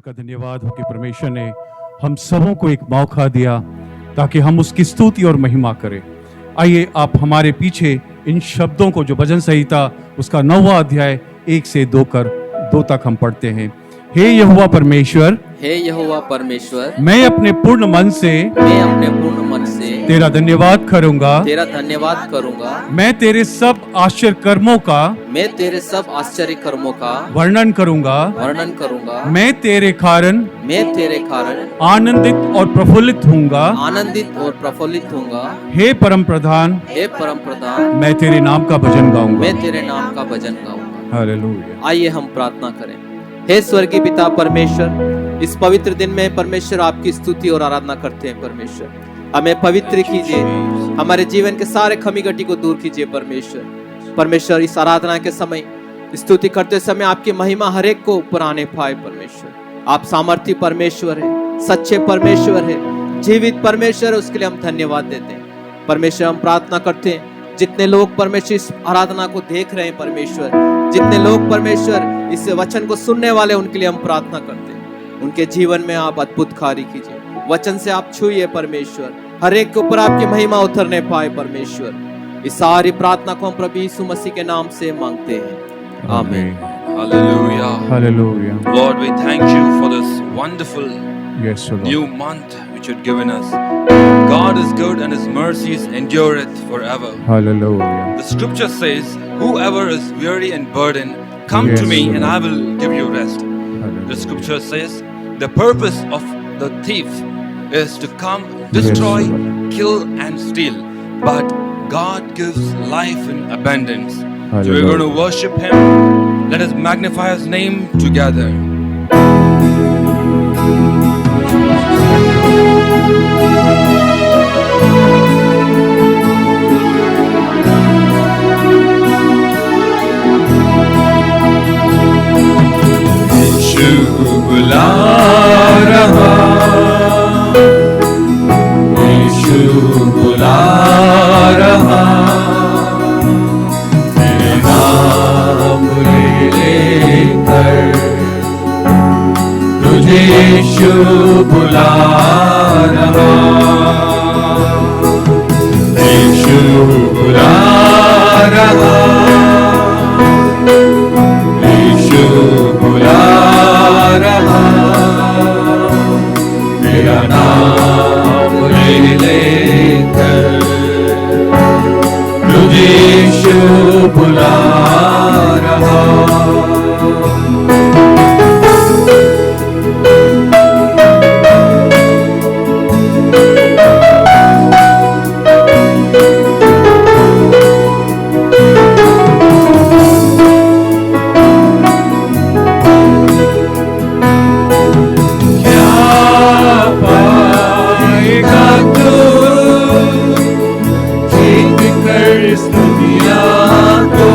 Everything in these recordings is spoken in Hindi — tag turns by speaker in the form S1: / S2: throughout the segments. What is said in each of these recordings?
S1: का धन्यवाद हो कि परमेश्वर ने हम सबों को एक मौका दिया ताकि हम उसकी स्तुति और महिमा करें। आइए आप हमारे पीछे इन शब्दों को, जो भजन संहिता उसका 9वां अध्याय 1 से 2 तक हम पढ़ते हैं। हे यहोवा परमेश्वर,
S2: हे यहोवा परमेश्वर,
S1: मैं अपने पूर्ण मन से तेरा धन्यवाद करूंगा। मैं तेरे सब आश्चर्य कर्मों का वर्णन करूंगा। मैं तेरे कारण आनंदित और प्रफुल्लित होऊंगा। हे परम प्रधान, मैं तेरे नाम का भजन गाऊंगा। हालेलुया।
S2: आइए हम प्रार्थना करें। हे स्वर्गीय पिता परमेश्वर, इस पवित्र दिन में परमेश्वर आपकी स्तुति और आराधना करते हैं। परमेश्वर हमें पवित्र कीजिए, हमारे जीवन के सारे कमी घटी को दूर कीजिए। परमेश्वर इस आराधना के समय, स्तुति करते समय आपकी महिमा हर एक को ऊपर आने पाए। परमेश्वर आप सामर्थी परमेश्वर है, सच्चे परमेश्वर है, जीवित परमेश्वर है, उसके लिए हम धन्यवाद देते हैं। परमेश्वर हम प्रार्थना करते हैं, जितने लोग परमेश्वर इस आराधना को देख रहे हैं, परमेश्वर जितने लोग परमेश्वर इस वचन को सुनने वाले, उनके लिए हम प्रार्थना करते हैं। उनके जीवन में आप अद्भुत कार्य कीजिए, वचन से आप छूइए परमेश्वर, हर एक के ऊपर आपकी महिमा उतरने पाए। परमेश्वर इस सारी प्रार्थना को हम प्रभु यीशु मसीह के नाम से मांगते हैं, आमीन।
S3: Hallelujah.
S1: Hallelujah.
S3: Lord, we thank you for this wonderful
S1: Yes, Lord.
S3: new month which you had given us. God is good and his mercies endureth forever.
S1: Hallelujah.
S3: The scripture says, whoever is weary and burdened, come
S1: Yes,
S3: to me
S1: Lord.
S3: and I will give you rest.
S1: Hallelujah.
S3: The scripture says, the purpose of the thief is to come, destroy,
S1: Yes, Lord.
S3: kill and steal. But God gives life in abundance. So we're
S1: Hallelujah.
S3: going to worship him. Let us magnify his name together.
S4: यीशु बुला रहा, यीशु बुला रहा, तेरे नाम लेकर तुझे यीशु बुला रहा, यीशु बुला रहा, यीशु बुला रहा, तेरा नाम लेकर तुझे यीशु बुला रहा। इस दुनिया को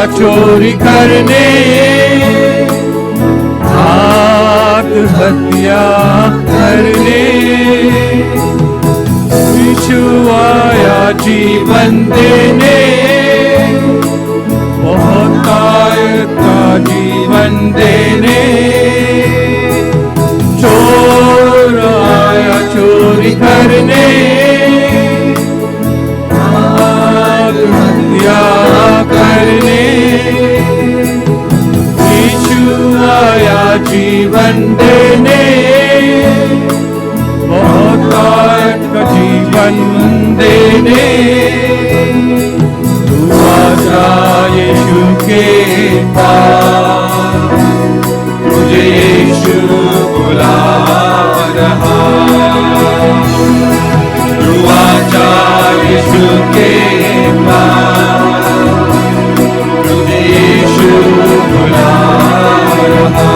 S4: चोरी करने, आत्महत्या करने, यीशु आया जीवन देने, बहुतायत का जीवन देने। चोर आया चोरी करने, आत्महत्या करने, यीशु आया जीवन देने, बहुतायत का जीवन देने। तू आजा यीशु के पास, तुझे यीशु बुला रहा। तू आजा यीशु के पास, तुझे यीशु बुला रहा।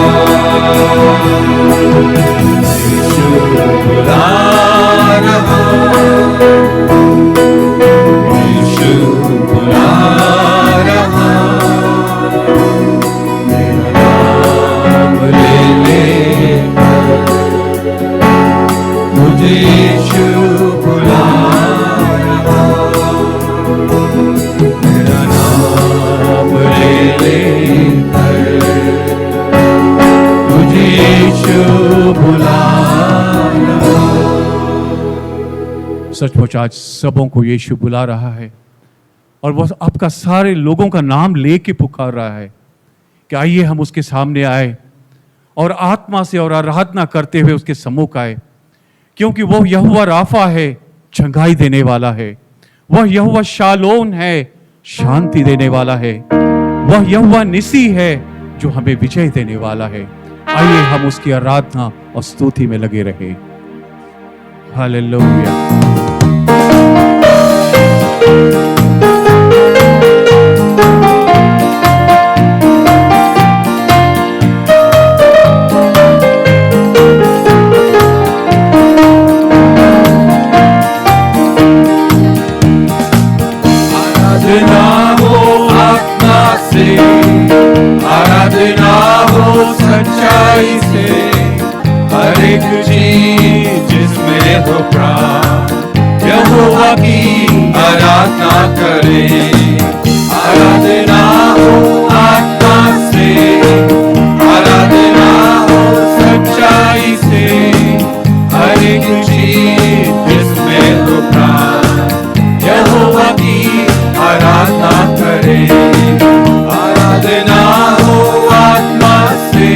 S4: यीशु बुला रहा, यीशु बुला रहा। मेरा नाम ले लेकर मुझे यीशु बुला रहा। मेरा नाम ले लेकर मुझे यीशु बुला रहा।
S1: सचमुच आज सबों को यीशु बुला रहा है और वो आपका सारे लोगों का नाम लेके पुकार रहा है कि आइए हम उसके सामने आए और आत्मा से और आराधना करते हुए उसके सम्मुख आए, क्योंकि वो यहोवा राफा है, चंगाई देने वाला है। वह यहोवा शालोन है, शांति देने वाला है। वह यहोवा निसी है, जो हमें विजय देने वाला है। आइए हम उसकी आराधना और स्तुति में लगे रहे। हालेलुया।
S4: आराधना हो आत्मा से, आराधना हो सच्चाई से, हर एक चीज जिसमें हो प्राण यहोवा की आराधना करें। आराधना हो आत्मा से, आराधना हो सच्चाई से, हर एक चीज जिसमें हो प्राण यहोवा की आराधना करें। आराधना हो आत्मा से,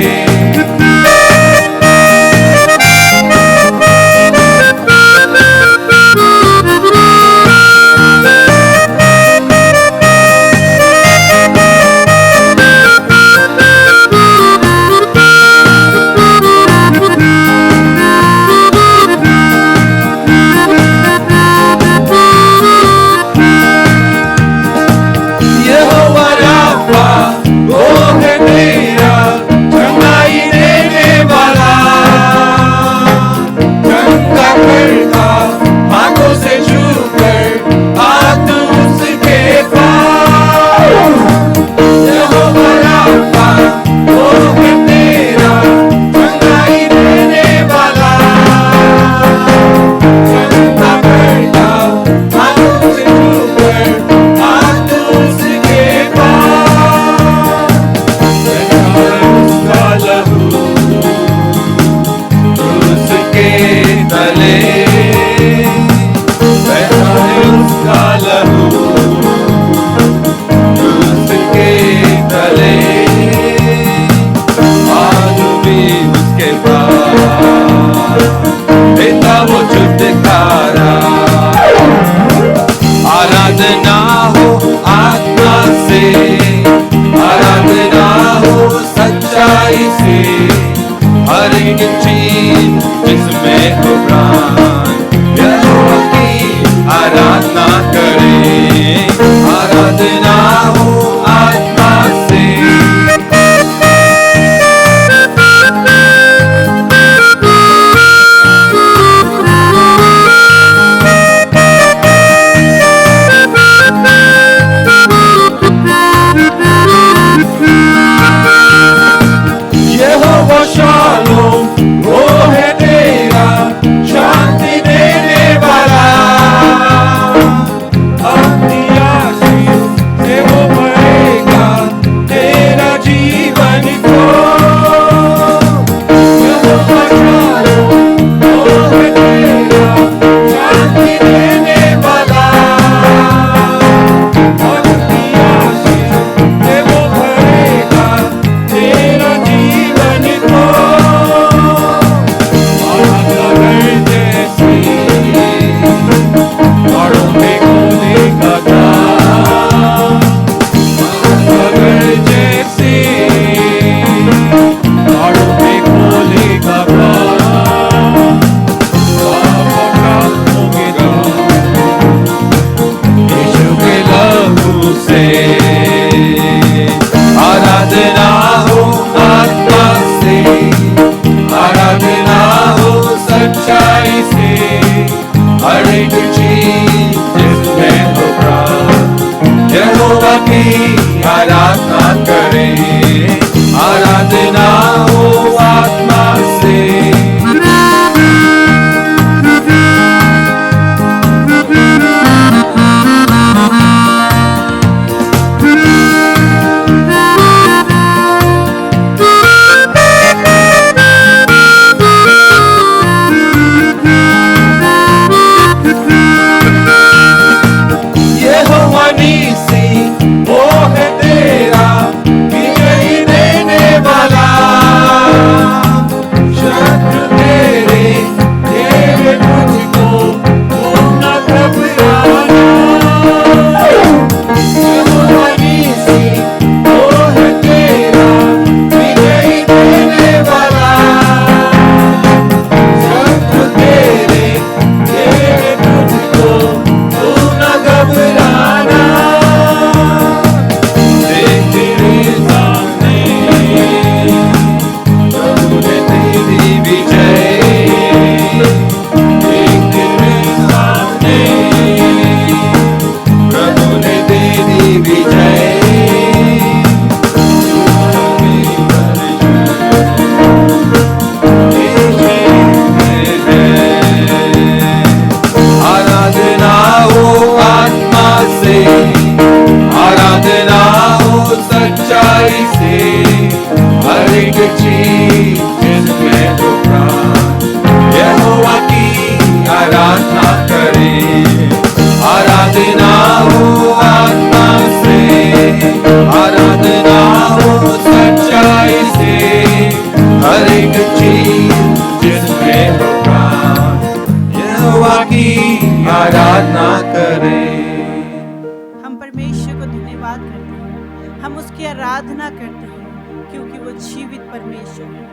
S5: आराधना करते हैं, क्योंकि वो जीवित परमेश्वर है।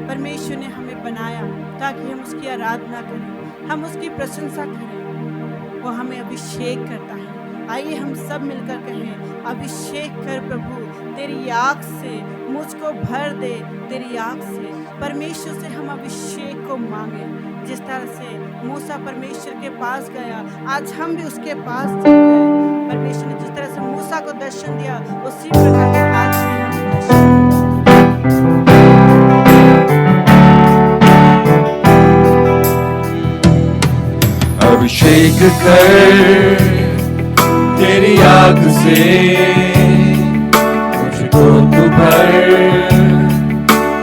S5: परमेश्वर ने हमें बनाया ताकि हम उसकी आराधना करें, हम उसकी प्रशंसा करें। वो हमें अभिषेक करता है। आइए हम सब मिलकर कहें, अभिषेक कर प्रभु, तेरी आग से मुझको भर दे, तेरी आग से। परमेश्वर से हम अभिषेक को मांगे। जिस तरह से मूसा परमेश्वर के पास गया, आज हम भी उसके पास चल गए। परमेश्वर ने जिस तरह से मूसा को दर्शन दिया, उसी प्रकार के आज भी हमें दर्शन दिया।
S4: अभिषेक कर तेरी आग से मुझको तू भर,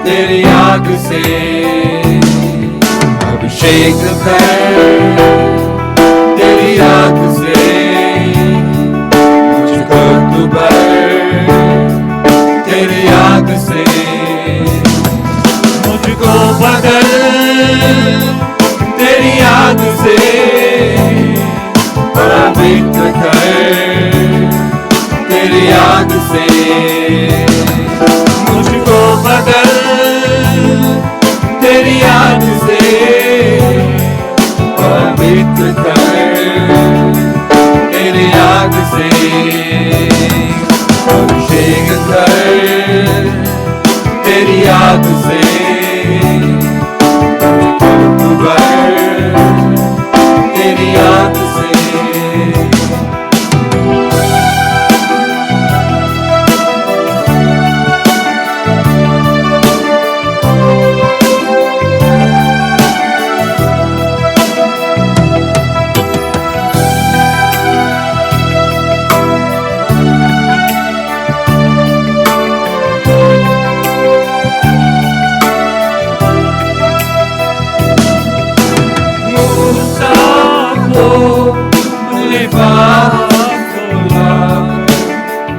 S4: तेरी आग से अभिषेक कर, तेरी आग से मुझको तू भर, तेरी आग से मुझको बदल, तेरी आग से पवित्र कर, तेरी आग से मुझको बदल, तेरी आग से पवित्र कर, तेरी आग से अभिषेक कर, तेरी आग से मुझको भर, तेरी आग से।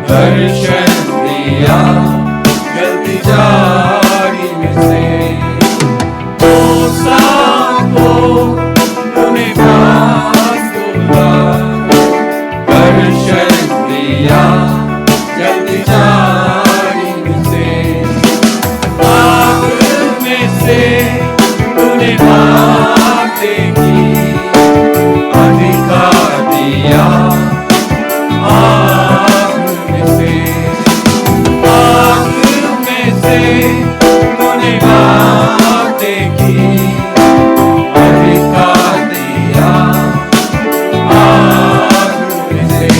S4: दर्शन दिया जल्दी जारी में से, मूसा को तूने पास बुला, दर्शन दिया जल्दी जारी में से, आग में से तूने बात देखी, अधिकार दिया तूने बातें की, अधिकार दिया आग में से।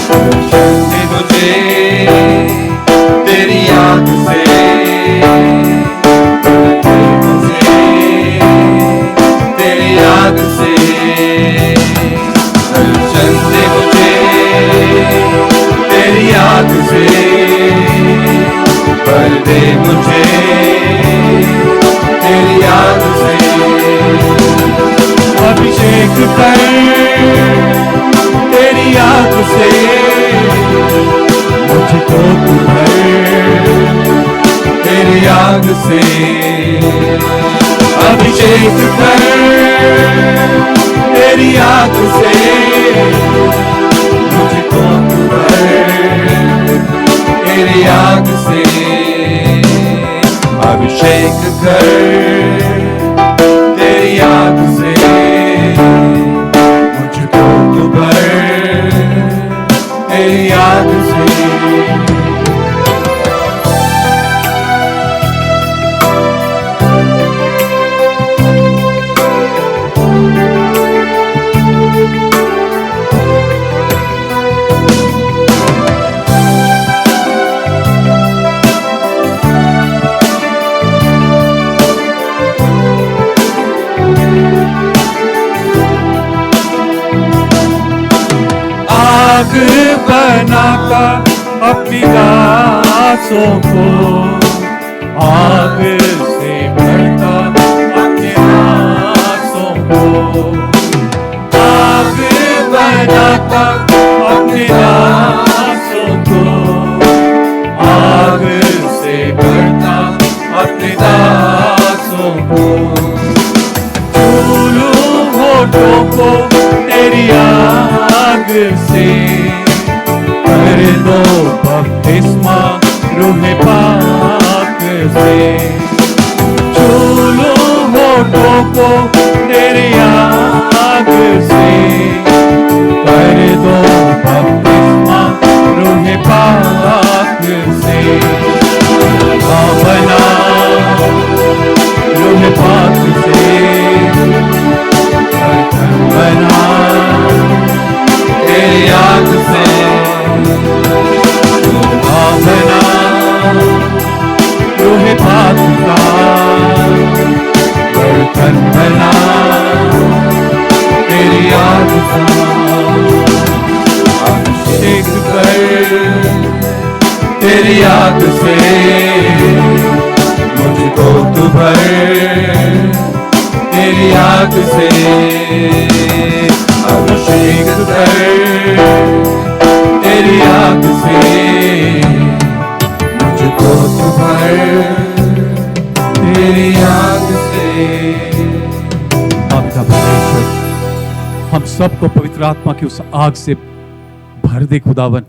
S4: दर्शन दे मुझे तेरी आग से, मुझे तेरी आग से। दर्शन दे मुझे तेरी आग से, भर दे मुझे तेरी आग से। अभिषेक कर तेरी आग से, मुझको तू भर, तेरी आग से। अभिषेक कर तेरी आग से, मुझको तू भर, तेरी आग से। अभिषेक कर तेरी आग से, मुझको तू भर, तेरी आग से। आग बनाता अपनी दासों को, आग से भरता अपने दासों को, आग बनाता अपने दासों को, आग से भरता अपने दासों को। झूलू होठों को तेरी आग से, कर दो बपतिस्मा
S1: को तेरी आग से कर दो बपतिस्मा रूह पाक से बना रूह पाक से बना तेरी आग से बना रूह पाक का बर्तन बना तेरी आग सा अभिषेक कर तेरी आग से मुझको तू भर तेरी आग से अभिषेक कर तेरी आग से मुझको तू भर तेरी आग से। पिता परमेश्वर, हम सबको पवित्र आत्मा की उस आग से भर दे खुदावन।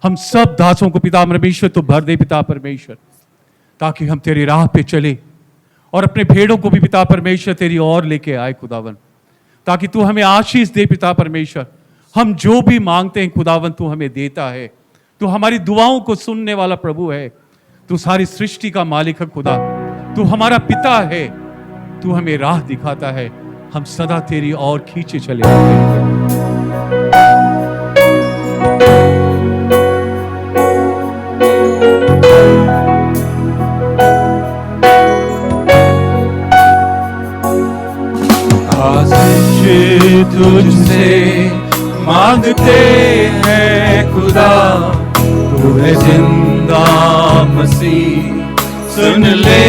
S1: हम सब दासों को पिता परमेश्वर तो भर दे पिता परमेश्वर, ताकि हम तेरी राह पे चले और अपने भेड़ों को भी पिता परमेश्वर तेरी ओर लेके आए खुदावन, ताकि तू हमें आशीष दे पिता परमेश्वर। हम जो भी मांगते हैं खुदावन तू हमें देता है। तू हमारी दुआओं को सुनने वाला प्रभु है। तू सारी सृष्टि का मालिक है खुदा। तू हमारा पिता है। तू हमें राह दिखाता है। हम सदा तेरी ओर खींचे चले आते हैं। तुझसे मांगते हैं खुदा, तू है जिंदा मसीह, सुन ले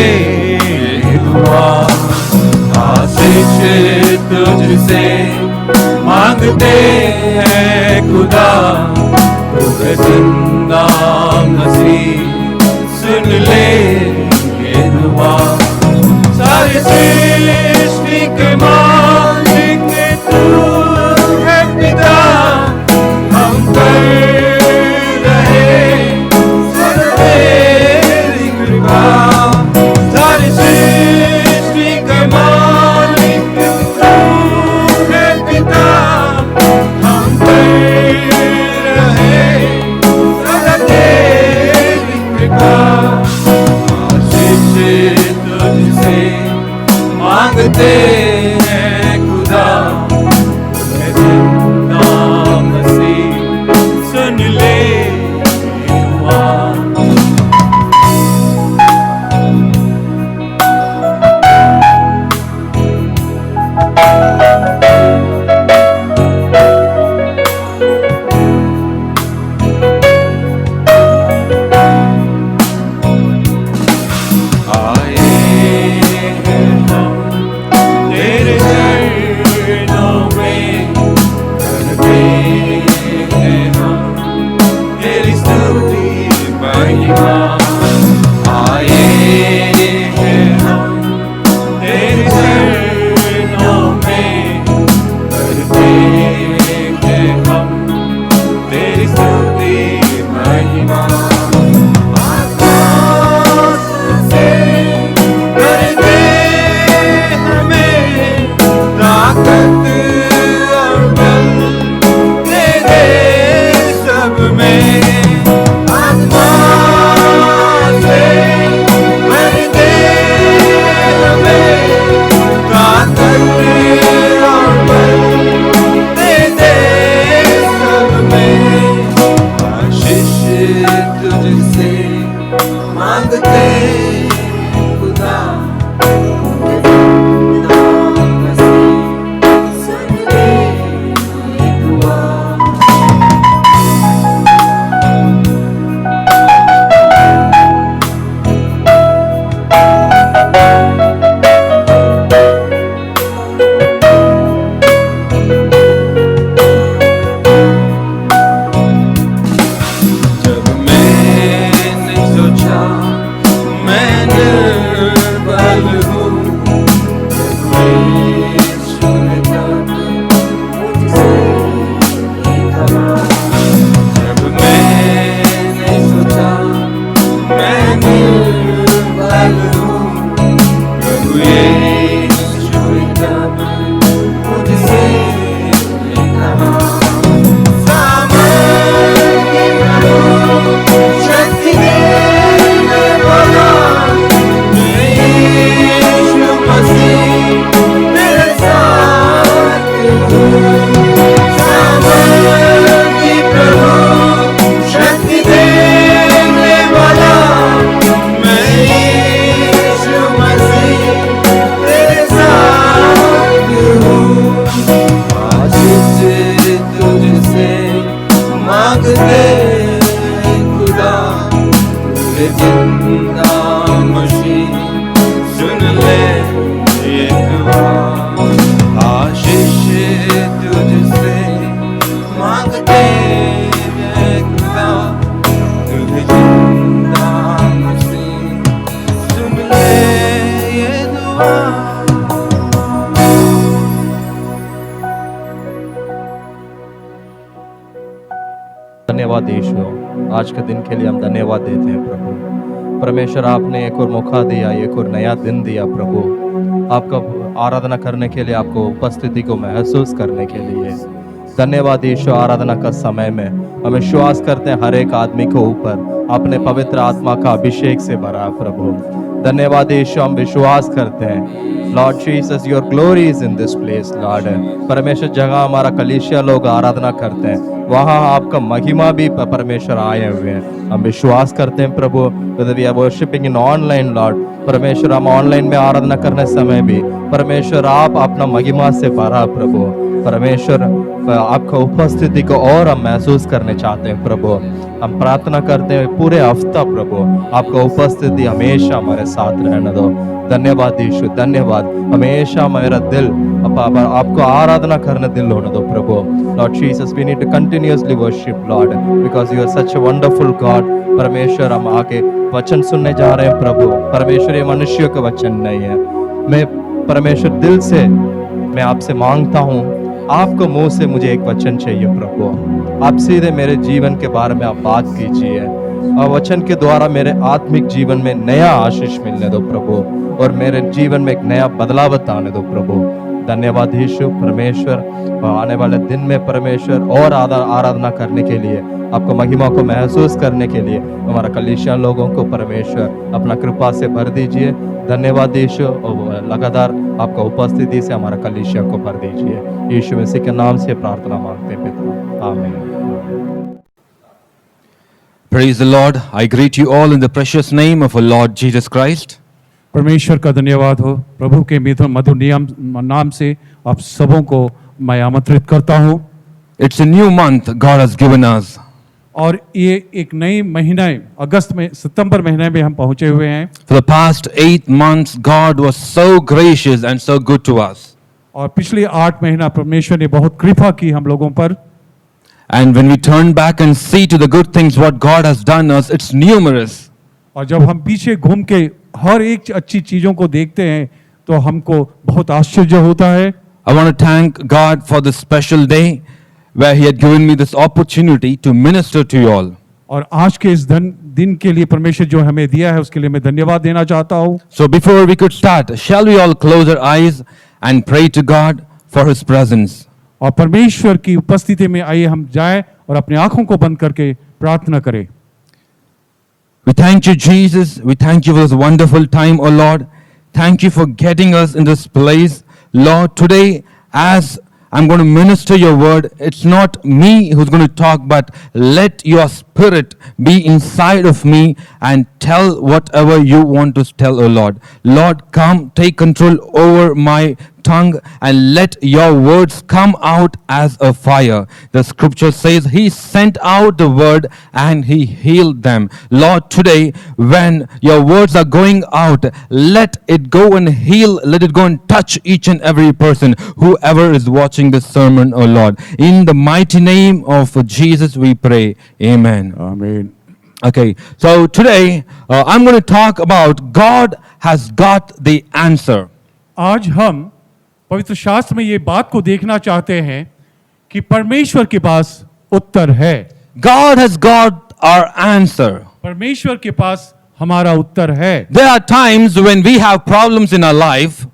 S1: दुआ। आशीष तुझसे मांगते हैं खुदा, तू है जिंदा मसीह, सुन ले दुआ। सारी सृष्टि के मालिक तू है पिता, हम पर रहे तेरी कृपा। सारी सृष्टि के मालिक तू है पिता, हम पर रहे तेरी कृपा। आशीष तुझसे मांगते हैं खुदा, नाम से सुन ले दुआ।
S3: जिंदा मसीह सुन ले ये दुआ आशीष तुझसे मांगते हैं खुदा तुझ जिंदा मसीह सुन ले ये दुआ
S6: धन्यवाद यीशु, आज के दिन के लिए हम धन्यवाद देते हैं प्रभु। परमेश्वर आपने एक और मौका दिया, एक और नया दिन दिया प्रभु, आपका आराधना करने के लिए, आपको उपस्थिति को महसूस करने के लिए धन्यवाद यीशु। आराधना का समय में हम विश्वास करते हैं हर एक आदमी को ऊपर अपने पवित्र आत्मा का अभिषेक से भरा प्रभु। धन्यवाद यीशु, हम विश्वास करते हैं Lord Jesus your glory is in this place Lord. परमेश्वर जगह हमारा कलीसिया लोग आराधना करते हैं वहाँ आपका महिमा भी परमेश्वर आए हुए हैं। हम विश्वास करते हैं प्रभु we are worshipping in online lord. परमेश्वर हम ऑनलाइन में आराधना करने समय भी परमेश्वर आप अपना महिमा से भरा प्रभु। परमेश्वर आपका उपस्थिति को और हम महसूस करने चाहते हैं प्रभु। हम प्रार्थना करते हैं पूरे हफ्ता प्रभु आपका उपस्थिति हमेशा हमारे साथ रहने दो। धन्यवाद यीशु, धन्यवाद। हमेशा मेरा दिल आपको आराधना करने दिल होने दो प्रभु। Lord Jesus we need to continuously worship lord because you are such a wonderful God. परमेश्वर हम आके वचन सुनने जा रहे हैं प्रभु। परमेश्वर ये मनुष्यों का वचन नहीं है। मैं परमेश्वर दिल से मैं आपसे मांगता हूँ आपको मुंह से मुझे एक वचन चाहिए प्रभु। आप सीधे मेरे जीवन के बारे में आप बात कीजिए और वचन के द्वारा मेरे आत्मिक जीवन में नया आशीष मिलने दो प्रभु और मेरे जीवन में एक नया बदलाव आने दो प्रभु। धन्यवाद यीशु परमेश्वर। आने वाले दिन में परमेश्वर और आराधना करने के लिए आपको महिमा को महसूस करने के लिए हमारा कलीसिया लोगों को परमेश्वर अपना कृपा से भर दीजिए। धन्यवाद यीशु और लगातार आपका उपस्थिति से हमारा कलीसिया को भर दीजिए। यीशु मसीह के नाम से प्रार्थना मांगते हैं पिता, आमीन।
S3: Praise the Lord. I greet you all in the precious name of our Lord Jesus Christ.
S1: परमेश्वर का धन्यवाद हो। प्रभु के मधुर नाम से आप सबों को मैं आमंत्रित करता हूँ।
S3: It's a new month God has given us.
S1: और ये एक नई महीना अगस्त में सितंबर महीने में हम पहुंचे हुए हैं।
S3: For the past 8 months, God was so gracious and so good to us.
S1: और पिछले 8 महीना परमेश्वर ने बहुत कृपा की हम लोगों पर।
S3: And when we turn back and see to the good things what God has done us, it's numerous.
S1: और जब हम पीछे घूम के हर एक अच्छी चीजों को देखते हैं तो हमको बहुत आश्चर्य होता है।
S3: I want to thank God for this special day where He had given me this opportunity to minister to you all.
S1: और आज के इस दिन के लिए परमेश्वर जो हमें दिया है उसके लिए मैं धन्यवाद देना चाहता हूँ।
S3: So before we could start, shall we all close our eyes and pray to God for His presence?
S1: और परमेश्वर की उपस्थिति में आइए हम जाएं और अपनी आंखों को बंद करके प्रार्थना करें।
S3: We thank you, Jesus. We thank you for this wonderful time, oh Lord. Thank you for getting us in this place. Lord, today as I'm going to minister your word, it's not me who's going to talk, but let your spirit be inside of me and tell whatever you want to tell, oh Lord. Lord, come take control over my tongue and let your words come out as a fire. The scripture says he sent out the word and he healed them. Lord, today when your words are going out, let it go and heal, let it go and touch each and every person, whoever is watching this sermon, oh Lord. In the mighty name of Jesus we pray. Amen.
S1: आमीन।
S3: Okay, so today I'm going to talk about God has got the answer.
S1: आज हम पवित्र शास्त्र में ये बात को देखना चाहते हैं कि परमेश्वर के पास उत्तर है।
S3: God has got our answer.
S1: परमेश्वर के पास हमारा उत्तर है।
S3: There are times when we have problems in our life,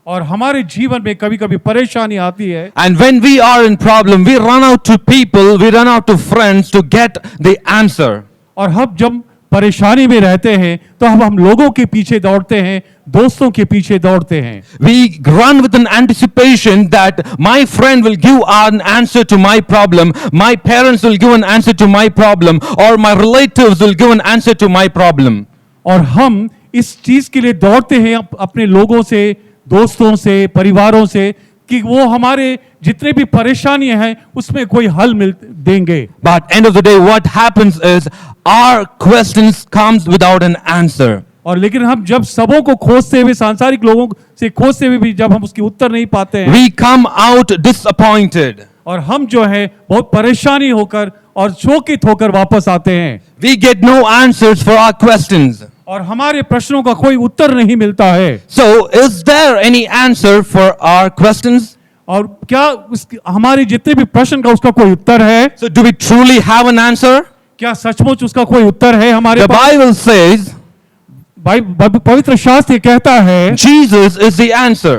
S1: और हमारे जीवन में कभी-कभी परेशानी आती है।
S3: and when we are in problem, we run out to people, we run out to friends to get the answer.
S1: और हम जब परेशानी में रहते हैं तो हम लोगों के पीछे दौड़ते हैं, दोस्तों के पीछे दौड़ते हैं।
S3: We run with an anticipation that my friend will give an answer to my problem, my parents will give an answer to my problem, or my relatives will give an answer to my problem.
S1: और हम इस चीज के लिए दौड़ते हैं अपने लोगों से, दोस्तों से, परिवारों से कि वो हमारे जितने भी परेशानियां हैं उसमें कोई हल मिल देंगे।
S3: But end of the day, what happens is our questions comes without an answer.
S1: और लेकिन हम जब सबों को खोजते हुए, सांसारिक लोगों से खोजते हुए भी जब हम उसकी उत्तर नहीं पाते हैं,
S3: We come out disappointed.
S1: और हम जो है बहुत परेशानी होकर और शोकित होकर वापस आते हैं,
S3: We get no answers for our questions.
S1: और हमारे प्रश्नों का कोई उत्तर नहीं मिलता है।
S3: So, is there any answer for our questions?
S1: और क्या हमारे जितने भी प्रश्न का उसका कोई उत्तर है?
S3: So, do we truly have an answer?
S1: क्या सचमुच उसका कोई उत्तर है हमारे
S3: The
S1: पास?
S3: Bible says
S1: पवित्र शास्त्र कहता है
S3: Jesus is the answer.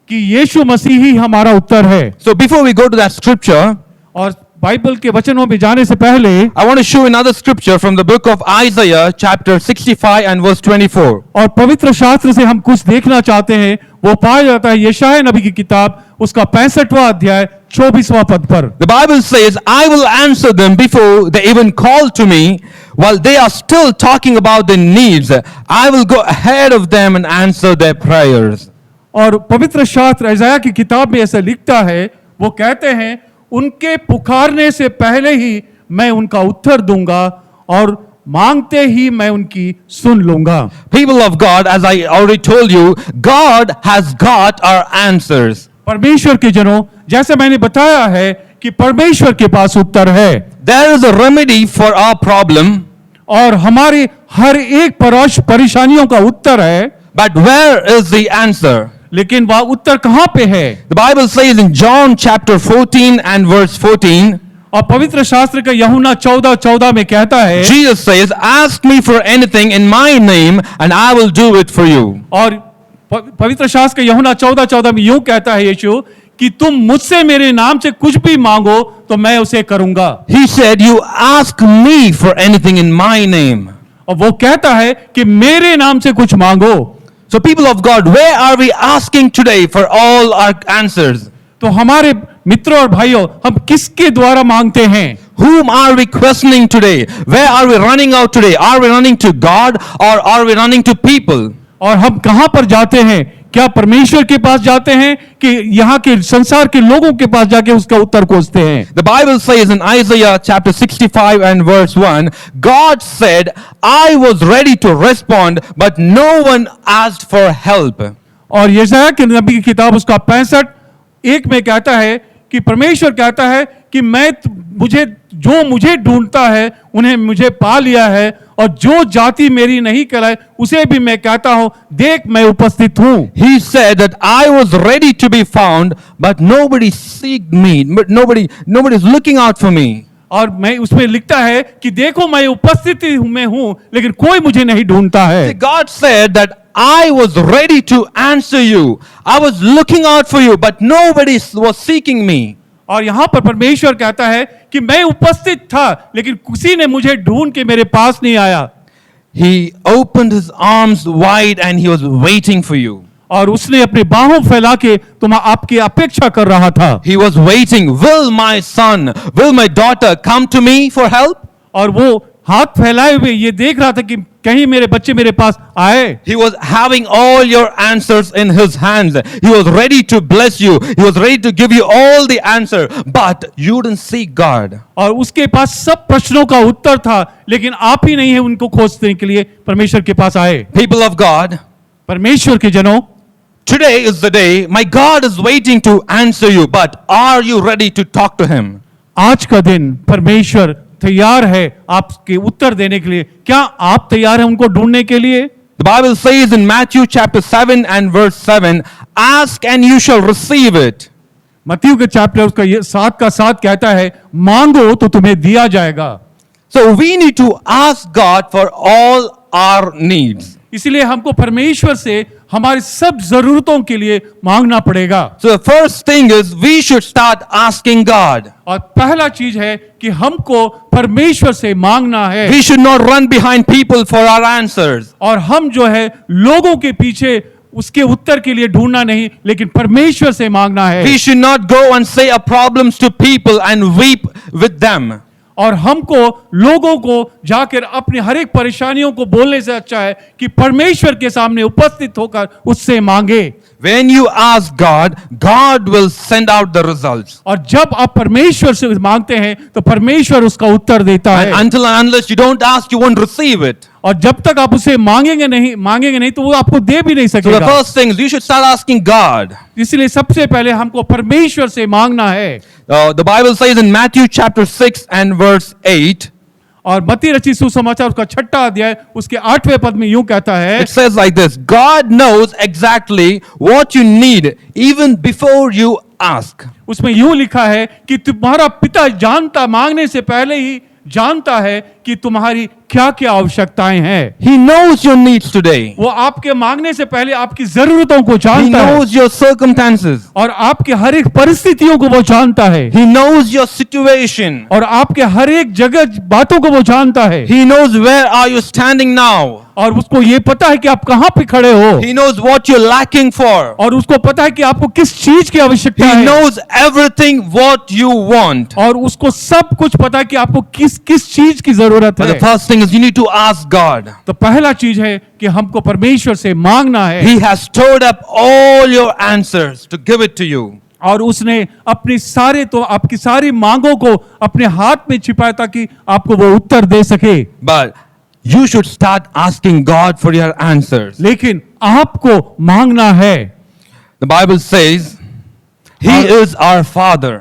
S1: कि यीशु मसीह ही हमारा उत्तर है।
S3: So, before we go to that scripture,
S1: और बाइबल के वचनों में जाने से पहले
S3: I want to show another scripture from the book of Isaiah, chapter 65 and verse 24.
S1: और पवित्र शास्त्र से हम कुछ देखना चाहते हैं, वो पाया जाता है यशायाह नबी की किताब उसका 65वां अध्याय 24वां पद पर।
S3: The Bible says, I will answer them before they even call to me, while they are still talking about their needs. I will go ahead of them and answer their prayers.
S1: और पवित्र शास्त्र यशायाह की किताब में ऐसा लिखता है, वो कहते हैं उनके पुकारने से पहले ही मैं उनका उत्तर दूंगा और मांगते ही मैं उनकी सुन लूंगा।
S3: People of God, as I already told you, God has got our answers.
S1: परमेश्वर के जनों, जैसे मैंने बताया है कि परमेश्वर के पास उत्तर है,
S3: There is a remedy for our problem,
S1: और हमारी हर एक परेशानियों का उत्तर है,
S3: but where is the answer?
S1: लेकिन वह उत्तर कहां पे है?
S3: The Bible says in John chapter 14 and verse 14,
S1: और पवित्र शास्त्र का यूहन्ना 14:14 में कहता है,
S3: Jesus says, ask me for anything in my name and I will do it for you.
S1: और पवित्र शास्त्र का यूहन्ना 14:14 में यूं कहता है यीशु कि तुम मुझसे मेरे नाम से कुछ भी मांगो तो मैं उसे करूंगा।
S3: He said, you ask me for anything in my name.
S1: और वो कहता है कि मेरे नाम से कुछ मांगो।
S3: So people of God, where are we asking today for all our answers?
S1: तो हमारे मित्रों और भाइयों, हम किसके द्वारा मांगते हैं?
S3: Whom are we questioning today? Where are we running out today? Are we running to God or are we running to people?
S1: और हम कहां पर जाते हैं? क्या परमेश्वर के पास जाते हैं कि यहाँ के संसार के लोगों के पास जाके उसका उत्तर खोजते हैं?
S3: The Bible says in Isaiah chapter 65 and verse 1, God said, I was ready to respond, but no one asked for help.
S1: और यशायाह के नबी की किताब उसका 65:1 में कहता है कि परमेश्वर कहता है कि मुझे ढूंढता है उन्हें मुझे पा लिया है, और जो जाति मेरी नहीं कहलाए उसे भी मैं कहता हूं देख मैं उपस्थित हूं।
S3: He said that I was ready to be found, but nobody seeked me, but nobody is looking out for me.
S1: और मैं उसमें लिखता है कि देखो मैं उपस्थित में हूं लेकिन कोई मुझे नहीं ढूंढता है।
S3: God said that I was ready to answer you. I was looking out for you, but nobody was seeking me.
S1: और यहां पर परमेश्वर कहता है कि मैं उपस्थित था लेकिन किसी ने मुझे ढूंढ के मेरे पास नहीं आया।
S3: He opened his arms wide and he was waiting for you.
S1: और उसने अपने बाहों फैला के आपकी अपेक्षा कर रहा था।
S3: He was waiting. Will my son, will my daughter come to me for help?
S1: और वो हाथ फैलाए हुए ये देख रहा था कि कहीं मेरे बच्चे मेरे पास आए।
S3: He was having all your answers in his hands. He was ready to bless you. He was ready to give you all the answer, but you didn't seek God.
S1: और उसके पास सब प्रश्नों का उत्तर था, लेकिन आप ही नहीं है उनको खोजने के लिए परमेश्वर के पास आए।
S3: People of God,
S1: परमेश्वर के जनों,
S3: today is the day my God is waiting to answer you, but are you ready to talk to him?
S1: आज का दिन परमेश्वर तैयार है आपके उत्तर देने के लिए। क्या आप तैयार हैं उनको ढूंढने के लिए?
S3: The Bible says in Matthew chapter 7 and verse 7, ask and you shall receive it.
S1: मत्ती के चैप्टर उसका 7:7 कहता है मांगो तो तुम्हें दिया जाएगा।
S3: So we need to ask God for all our needs.
S1: इसलिए हमको परमेश्वर से हमारी सब जरूरतों के लिए मांगना पड़ेगा।
S3: So the first thing is we should start asking God.
S1: और पहला चीज है कि हमको परमेश्वर से मांगना है।
S3: We should not run behind people for our answers.
S1: और हम जो है लोगों के पीछे उसके उत्तर के लिए ढूंढना नहीं, लेकिन परमेश्वर से मांगना है।
S3: We should not go and say our problems to people and weep with them.
S1: और हमको लोगों को जाकर अपनी हर एक परेशानियों को बोलने से अच्छा है कि परमेश्वर के सामने उपस्थित होकर उससे मांगे।
S3: When you ask God, God will send out the results.
S1: और जब आप परमेश्वर से मांगते हैं तो परमेश्वर उसका उत्तर देता है।
S3: And until and unless you don't ask, you won't receive it.
S1: और जब तक आप उसे मांगेंगे नहीं तो वो आपको दे भी नहीं
S3: So the
S1: सकेगा।
S3: first thing is you should start asking God.
S1: इसलिए सबसे पहले हमको परमेश्वर से मांगना है।
S3: The Bible says in Matthew chapter 6 and verse 8,
S1: और मत्ती रचित सुसमाचार उसका 6वां अध्याय उसके 8वें पद में यूं कहता है,
S3: it says like this: God knows exactly what you need even before you ask.
S1: उसमें यूं लिखा है कि तुम्हारा पिता जानता, मांगने से पहले ही जानता है कि तुम्हारी क्या क्या आवश्यकताएं हैं।
S3: He knows your needs today.
S1: वो आपके मांगने से पहले आपकी जरूरतों को
S3: He
S1: जानता है
S3: knows your circumstances.
S1: और आपके हर एक परिस्थितियों को वो जानता है
S3: He knows your situation.
S1: और आपके हर एक जगह बातों को वो जानता है
S3: He knows where are you standing now.
S1: और उसको ये पता है कि आप कहां पे खड़े हो
S3: He knows what you're lacking for.
S1: और उसको पता है कि आपको किस चीज की आवश्यकता
S3: He
S1: है
S3: knows everything what you want.
S1: और उसको सब कुछ पता है कि आपको किस किस चीज की जरूरत
S3: But
S1: है।
S3: the first thing is you need to ask God.
S1: तो पहला चीज है कि हमको परमेश्वर से मांगना है
S3: He has stored up all your answers to give it to you.
S1: और उसने अपनी आपकी सारी मांगों को अपने हाथ में छिपाया ताकि आपको वो उत्तर दे सके।
S3: But you should start asking God for your answers.
S1: लेकिन आपको मांगना है
S3: The Bible says, He is our Father.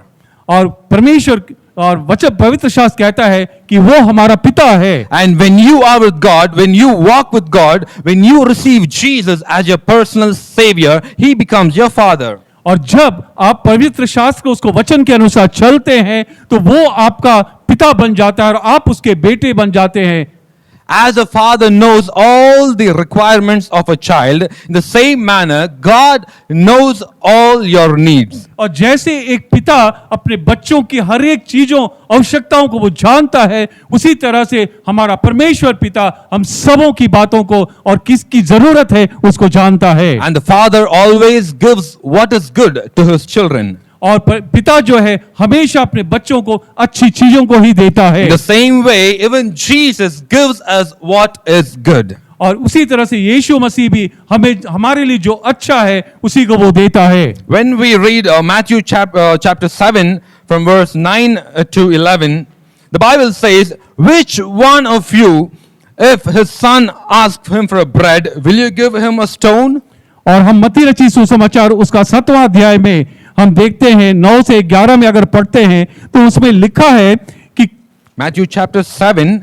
S1: और परमेश्वर और वचन पवित्र शास्त्र कहता है कि वो हमारा पिता है।
S3: And when you are with God, when you walk with God, when you receive Jesus as your personal Savior, He becomes your Father.
S1: और जब आप पवित्र शास्त्र को उसको वचन के अनुसार चलते हैं तो वो आपका पिता बन जाता है और आप उसके बेटे बन जाते हैं।
S3: As a father knows all the requirements of a child, in the same manner, God knows all your needs.
S1: और जैसे एक पिता अपने बच्चों की हर एक चीजों आवश्यकताओं को वो जानता है, उसी तरह से हमारा परमेश्वर पिता हम सबों की बातों को और किसकी जरूरत है उसको जानता है।
S3: And the father always gives what is good to his children.
S1: और पिता जो है हमेशा अपने बच्चों को अच्छी चीजों को ही देता है।
S3: In the same way, even Jesus gives us what is good.
S1: और उसी तरह से यीशु मसीह भी हमें हमारे लिए जो अच्छा है उसी को वो देता है।
S3: When we read Matthew chapter 7 from verse 9 to 11, the Bible says, which one of you, if his son asks him for a bread, will you give him a stone?
S1: और हम मत्ती रचित सुसमाचार उसका 7वां अध्याय में हम देखते हैं 9 से 11 में अगर पढ़ते हैं तो उसमें लिखा है कि
S3: Matthew chapter 7,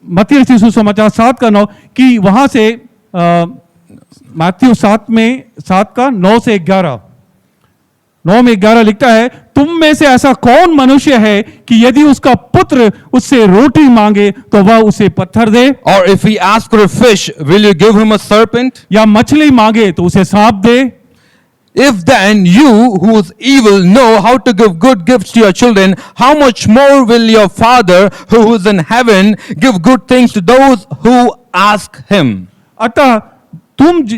S1: मत्ती रचित सुसमाचार 7 का 9 कि वहां से मैथ्यू 7 का 9 से 11 9 में 11 लिखता है, तुम में से ऐसा कौन मनुष्य है कि यदि उसका पुत्र उससे रोटी मांगे तो वह उसे पत्थर दे,
S3: or if he asks for a fish, will you give him a serpent?
S1: या मछली मांगे तो उसे सांप दे।
S3: If then you, who is evil, know how to give good gifts to your children, how much more will your Father who is in heaven give good things to those who ask him?
S1: अतः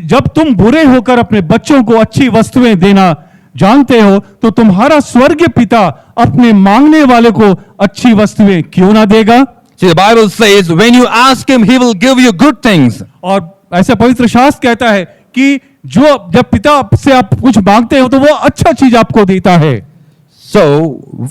S1: जब तुम बुरे होकर अपने बच्चों को अच्छी वस्तुएं देना जानते हो तो तुम्हारा स्वर्गीय पिता अपने मांगने वाले को अच्छी वस्तुएं क्यों ना देगा।
S3: See, the Bible says, when you ask him, he will give you good things.
S1: और ऐसा पवित्र शास्त्र कहता है कि जब पिता से आप कुछ मांगते हो तो वो अच्छा चीज आपको देता है।
S3: So,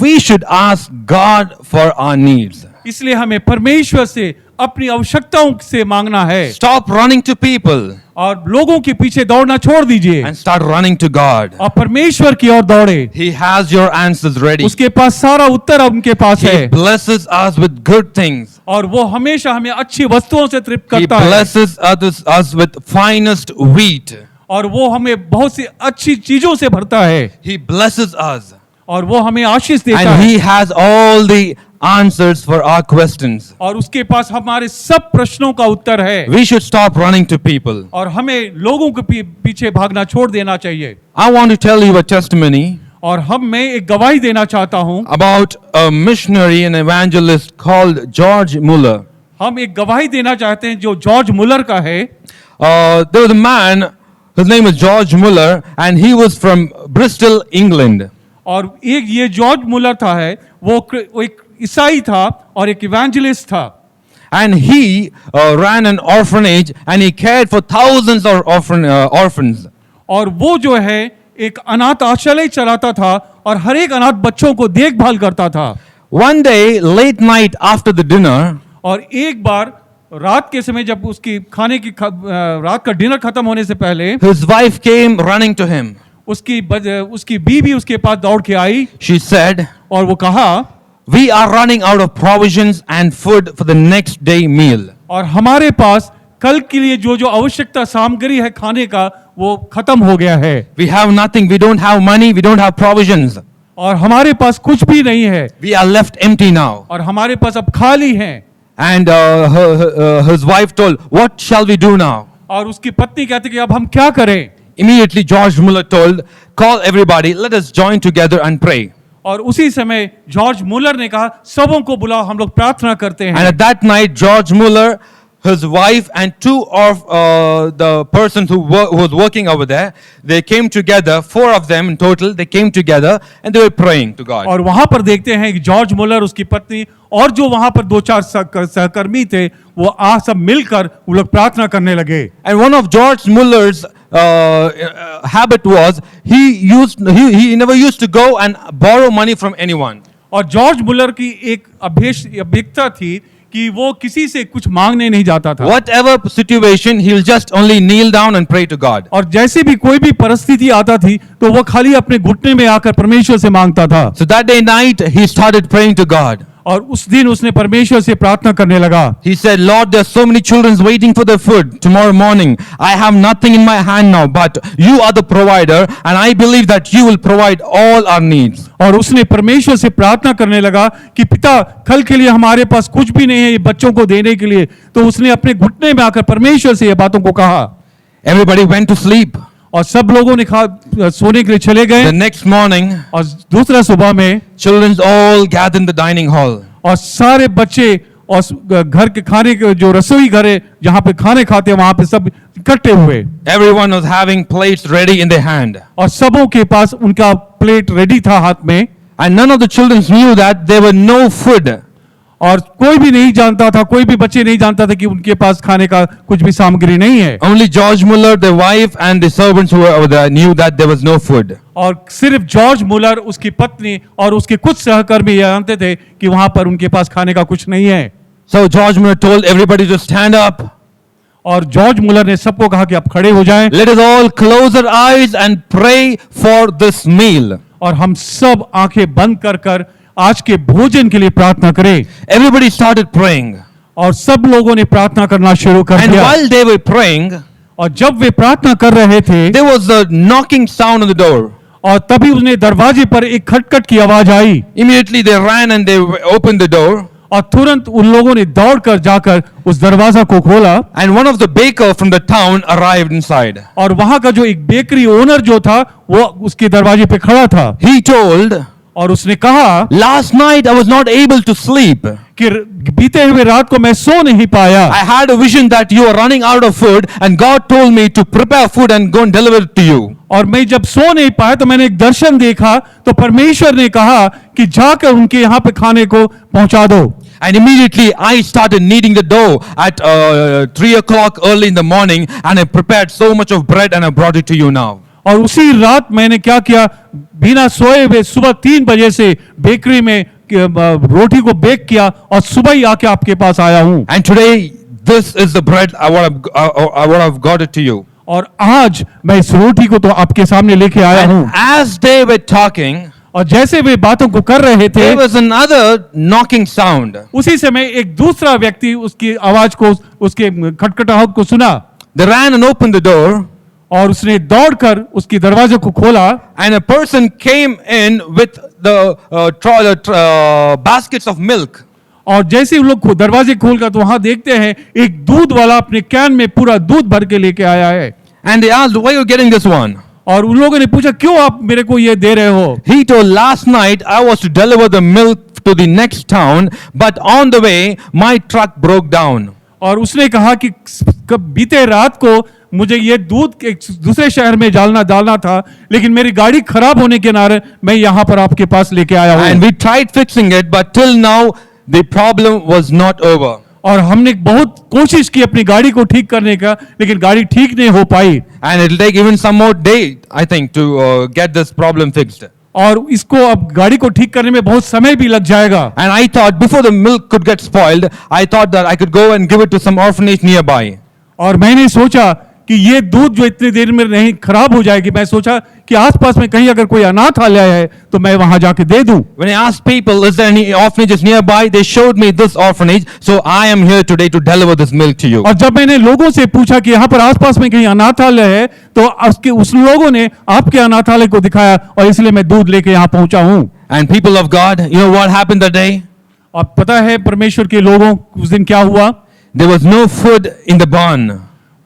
S3: we should ask God for our needs.
S1: इसलिए हमें परमेश्वर से अपनी आवश्यकताओं से मांगना है।
S3: Stop running to people
S1: और लोगों के पीछे दौड़ना छोड़ दीजिए
S3: and start running to God.
S1: और परमेश्वर की ओर दौड़े।
S3: He has your answers ready.
S1: उसके पास सारा उत्तर उनके पास
S3: He
S1: है
S3: blesses us with good things.
S1: और वो हमेशा हमें अच्छी वस्तुओं से तृप्त
S3: He
S1: करता है
S3: blesses us with finest wheat.
S1: और वो हमें बहुत सी अच्छी चीजों से भरता है
S3: He blesses us.
S1: और वो हमें आशीष देता
S3: And
S1: है
S3: he has all the answers for our questions.
S1: और उसके पास हमारे सब प्रश्नों का उत्तर है।
S3: We should stop running to people.
S1: और हमें लोगों के पीछे भागना छोड़ देना चाहिए।
S3: I want to tell you a testimony
S1: और मैं एक गवाही देना चाहता हूं।
S3: about a missionary and evangelist called George Muller.
S1: हम एक गवाही देना चाहते हैं जो जॉर्ज मुलर का है।
S3: There was a man, his name is George Muller, and he was from Bristol, England.
S1: और एक ये जॉर्ज मुलर था है वो एक ईसाई था और एक इवेंजलिस्ट था,
S3: And he ran an orphanage and he cared for thousands of orphans.
S1: और वो जो है एक अनाथ आश्रय चलाता था और हर एक अनाथ बच्चों को देखभाल करता था।
S3: One day, late night after the dinner,
S1: और एक बार रात के समय जब उसकी खाने की रात का डिनर खत्म होने से पहले
S3: his wife came running to him.
S1: उसकी बीवी उसके पास दौड़ के आई
S3: She said,
S1: और वो कहा,
S3: "We are running out of provisions and food for the next day meal."
S1: और हमारे पास कल के लिए जो जो आवश्यकता सामग्री है खाने का वो खत्म हो गया है,
S3: We have nothing. We don't have money. We don't have provisions.
S1: और हमारे पास कुछ भी नहीं है
S3: We are left empty now.
S1: और हमारे पास अब खाली है।
S3: And his wife told, "What shall we do now?"
S1: और उसकी पत्नी कहती कि अब हम क्या करें।
S3: Immediately, George Muller told, "Call everybody. Let us join together and pray."
S1: और उसी समय जॉर्ज मुलर ने कहा, सबों को बुलाओ, हम लोग प्रार्थना करते
S3: And
S1: हैं।
S3: at that night, George Muller, his wife, and two of the persons who was working over there, they came together, 4 of them in total, they came together and they were praying to God.
S1: और वहां पर देखते हैं कि जॉर्ज मुलर, उसकी पत्नी और जो वहां पर 2-4 सहकर्मी थे, वो सब मिलकर वो लोग प्रार्थना करने लगे।
S3: And one of George Muller's habit was he never used to go and borrow money from anyone.
S1: और जॉर्ज मुलर की एक अभिज्ञता थी कि वो किसी से कुछ मांगने नहीं जाता था।
S3: Whatever situation, he'll just only kneel down and pray to God.
S1: और जैसे भी कोई भी परिस्थिति आता थी तो वो खाली अपने घुटने में आकर परमेश्वर से मांगता था।
S3: So that day night, he started praying to God.
S1: और उस दिन उसने परमेश्वर से प्रार्थना करने लगा।
S3: He said, "Lord, there's so many children waiting for their food tomorrow morning. I have nothing in my hand now, but you are the provider, and I believe that you will provide all our needs."
S1: और उसने परमेश्वर से प्रार्थना करने लगा कि पिता, कल के लिए हमारे पास कुछ भी नहीं है ये बच्चों को देने के लिए। तो उसने अपने घुटने में आकर परमेश्वर से ये बातों को कहा।
S3: Everybody went to sleep.
S1: और सब लोगों ने सोने के लिए चले गए।
S3: The next morning,
S1: और दूसरा सुबह में
S3: children all gathered in the dining hall.
S1: और सारे बच्चे और घर के खाने के जो रसोई घर है जहाँ पे खाने खाते हैं वहां पे सब इकट्ठे हुए।
S3: Everyone was having plates ready in their hand.
S1: और सबों के पास उनका प्लेट रेडी था हाथ में।
S3: And none of the children knew that there were no food.
S1: और कोई भी नहीं जानता था, कोई भी बच्चे नहीं जानता था कि उनके पास खाने का कुछ भी सामग्री नहीं है।
S3: Only George Muller, their wife, and the servants who were over there knew that there was no food.
S1: और सिर्फ जॉर्ज मुलर, उसकी पत्नी और उसके कुछ सहकर्मी जानते थे कि वहां पर उनके पास खाने का कुछ नहीं है।
S3: So George Muller told everybody to stand up.
S1: और जॉर्ज मुलर ने सबको कहा कि आप खड़े हो जाएं
S3: Let us all close our eyes and pray for this meal.
S1: और हम सब आंखें बंद कर आज के भोजन के लिए प्रार्थना करें।
S3: Everybody started praying.
S1: और सब लोगों ने प्रार्थना करना शुरू कर
S3: And
S1: दिया।
S3: while they were praying,
S1: और जब वे प्रार्थना कर रहे थे
S3: there was a knocking sound on the door.
S1: और तभी उसने दरवाजे पर एक खटखट की आवाज आई।
S3: Immediately they ran and they opened the door.
S1: और तुरंत उन लोगों ने दौड़कर जाकर उस दरवाजा को खोला।
S3: And one of the baker from the town arrived inside.
S1: और वहां का जो एक बेकरी ओनर जो था वो उसके दरवाजे पे खड़ा था।
S3: He told,
S1: और उसने कहा
S3: "Last night I was not able to sleep.
S1: कि बीते हुए रात को मैं सो नहीं पाया।
S3: I had a vision that you are running out of food and God told me to prepare food and go and deliver it to you."
S1: और मैं जब सो नहीं पाया तो मैंने एक दर्शन देखा, तो परमेश्वर ने कहा कि जाकर उनके यहाँ पे खाने को पहुंचा दो।
S3: And immediately I started kneading the dough at 3 o'clock early in the morning, and I prepared so much of bread and I brought it to you now.
S1: और उसी रात मैंने क्या किया, बिना सोए हुए सुबह 3 बजे से बेकरी में रोटी को बेक किया और सुबह ही आके आपके पास आया हूं।
S3: And today this is the bread what I've got it to you.
S1: और आज मैं इस रोटी को तो आपके सामने लेके आया हूं।
S3: And as they were talking,
S1: और जैसे वे बातों को कर रहे थे
S3: there was another knocking sound.
S1: उसी समय एक दूसरा व्यक्ति उसकी आवाज को, उसके खटखटाहट को सुना।
S3: They ran and opened the door.
S1: और उसने दौड़कर उसकी दरवाजे को खोला।
S3: And a person came in with the baskets of milk.
S1: और जैसे उन लोग दरवाजे खोलकर तो वहां देखते हैं एक दूध वाला अपने कैन में पूरा दूध भर के लेके आया है।
S3: And they asked, "Why are you getting this one?"
S1: और उन लोगों ने पूछा, क्यों आप मेरे को ये दे रहे हो?
S3: He told, "Last night I was to deliver the milk to the next town, but on the way my truck broke down."
S1: और उसने कहा कि बीते रात को मुझे ये दूध एक दूसरे शहर में डालना था, लेकिन मेरी गाड़ी खराब होने के कारण मैं यहाँ पर आपके पास लेके आया हूँ।
S3: And we tried fixing it, but till now the problem was not over.
S1: और हमने बहुत कोशिश की अपनी गाड़ी को ठीक करने का, लेकिन गाड़ी ठीक नहीं हो पाई।
S3: And it will take even some more day, I think, to get this problem fixed.
S1: और इसको अब गाड़ी को ठीक करने में बहुत समय भी लग जाएगा।
S3: And I thought before the milk could get spoiled, I thought that I could go and give it to some orphanage nearby.
S1: और मैंने सोचा कि ये दूध जो इतनी देर में नहीं खराब हो जाएगी, मैं सोचा कि आसपास में कहीं अगर कोई अनाथालय है तो मैं वहां जाके दे दूं।
S3: When I asked people, is there any orphanages nearby? They showed me this orphanage. So I am here today to deliver this milk to you.
S1: और जब मैंने लोगों से पूछा कि यहाँ पर आसपास में कहीं अनाथालय है, तो उस लोगों ने आपके अनाथालय को दिखाया और इसलिए मैं दूध लेके यहाँ पहुंचा हूँ।
S3: And people of God, you know what happened that day?
S1: अब पता है परमेश्वर के लोगों, उस दिन क्या हुआ?
S3: There was no food in the barn.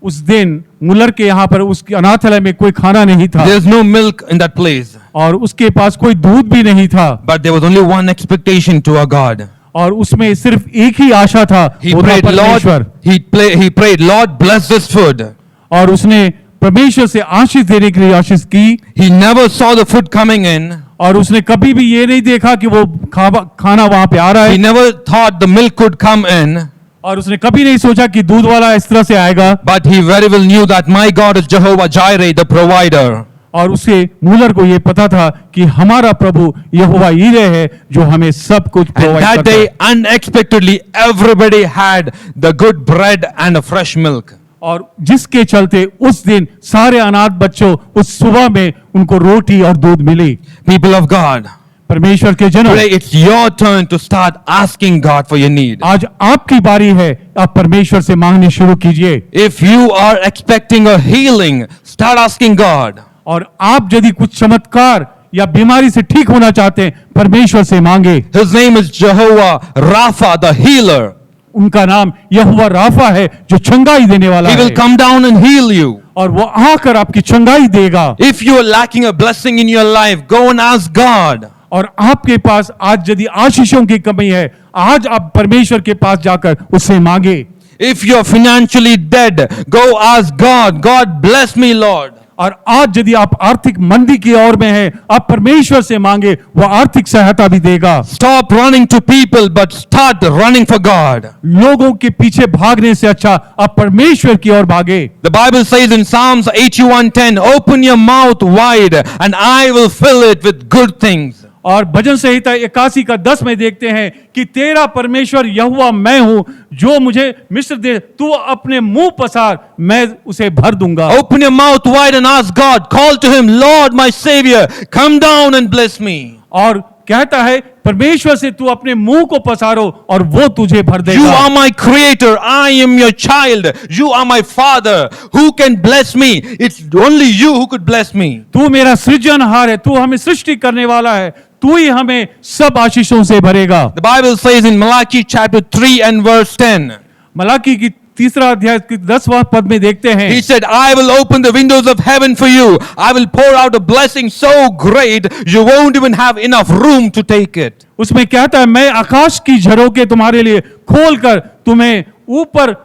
S1: उस दिन मुलर के यहाँ पर उसके अनाथालय में कोई खाना नहीं था,
S3: There's no milk in that place.
S1: और उसके पास कोई दूध भी नहीं था,
S3: But there was only one expectation to our God.
S1: और उसमें सिर्फ एक ही आशा था,
S3: He
S1: वो था
S3: prayed,
S1: परमेश्वर।
S3: Lord, he prayed, Lord, bless this food.
S1: और उसने परमेश्वर से आशीष देने के लिए आशीष की,
S3: He never saw the food coming in.
S1: और उसने कभी भी ये नहीं देखा कि वो खाना वहां पे आ रहा
S3: He
S1: है,
S3: never thought the milk could come in.
S1: और उसने कभी नहीं सोचा कि दूध वाला इस तरह से आएगा।
S3: But he very well knew that my God is Jehovah Jireh, the provider.
S1: और उसे मूलर को ये पता था कि हमारा प्रभु यहोवा यीरे है जो हमें सब कुछ
S3: And
S1: प्रोवाइड
S3: that
S1: करता
S3: day,
S1: है।
S3: unexpectedly, everybody had the good bread and a fresh milk.
S1: और जिसके चलते उस दिन सारे अनाथ बच्चों उस सुबह में उनको रोटी और दूध मिली।
S3: People of God,
S1: परमेश्वर के जनों,
S3: today it's your turn to start asking God for your need.
S1: आज आपकी बारी है, आप परमेश्वर से मांगनी शुरू कीजिए।
S3: If you are expecting a healing, start asking God.
S1: और आप यदि कुछ चमत्कार या बीमारी से ठीक होना चाहते हैं, परमेश्वर से मांगे।
S3: His name is Jehovah Rapha, the healer.
S1: उनका नाम यहोवा राफा है जो चंगाई देने वाला
S3: He will
S1: है,
S3: come down and heal you.
S1: और वो आकर आपकी चंगाई देगा।
S3: If you are lacking a blessing in your life, go and ask God.
S1: और आपके पास आज यदि आशीषों की कमी है, आज आप परमेश्वर के पास जाकर उससे मांगे।
S3: If you are financially dead, go ask God. God bless me, Lord.
S1: और आज यदि आप आर्थिक मंदी की ओर में हैं, आप परमेश्वर से मांगे, वो आर्थिक सहायता भी देगा।
S3: Stop running to people, but start running for God.
S1: लोगों के पीछे भागने से अच्छा आप परमेश्वर की ओर भागे।
S3: The Bible says in Psalms 81:10, open your mouth wide and I will fill it with good things.
S1: और भजन संहिता 81 का 10 में देखते हैं कि तेरा परमेश्वर यहोवा मैं हूं, जो मुझे मिस्र दे तू अपने मुंह पसार, मैं उसे भर दूंगा।
S3: Open your mouth wide and ask God. Call to Him, Lord, my Savior, come down and bless me.
S1: और कहता है परमेश्वर से तू अपने मुंह को पसारो और वो तुझे भर
S3: You
S1: देगा।
S3: are my creator. I am your child. You are my father. Who can bless me? It's only you who could bless me.
S1: तू मेरा सृजनहार है, तू हमें सृष्टि करने वाला है, तू ही हमें सब आशीषों से भरेगा।
S3: The Bible says in Malachi chapter 3 and verse 10,
S1: Malachi की 3रा अध्याय की 10वां पद में देखते हैं,
S3: He said, I will open the windows of heaven for you. I will pour out a blessing so great you won't even have enough room to take it.
S1: उसमें कहता है मैं आकाश की झरोके तुम्हारे लिए खोलकर तुम्हें ऊपर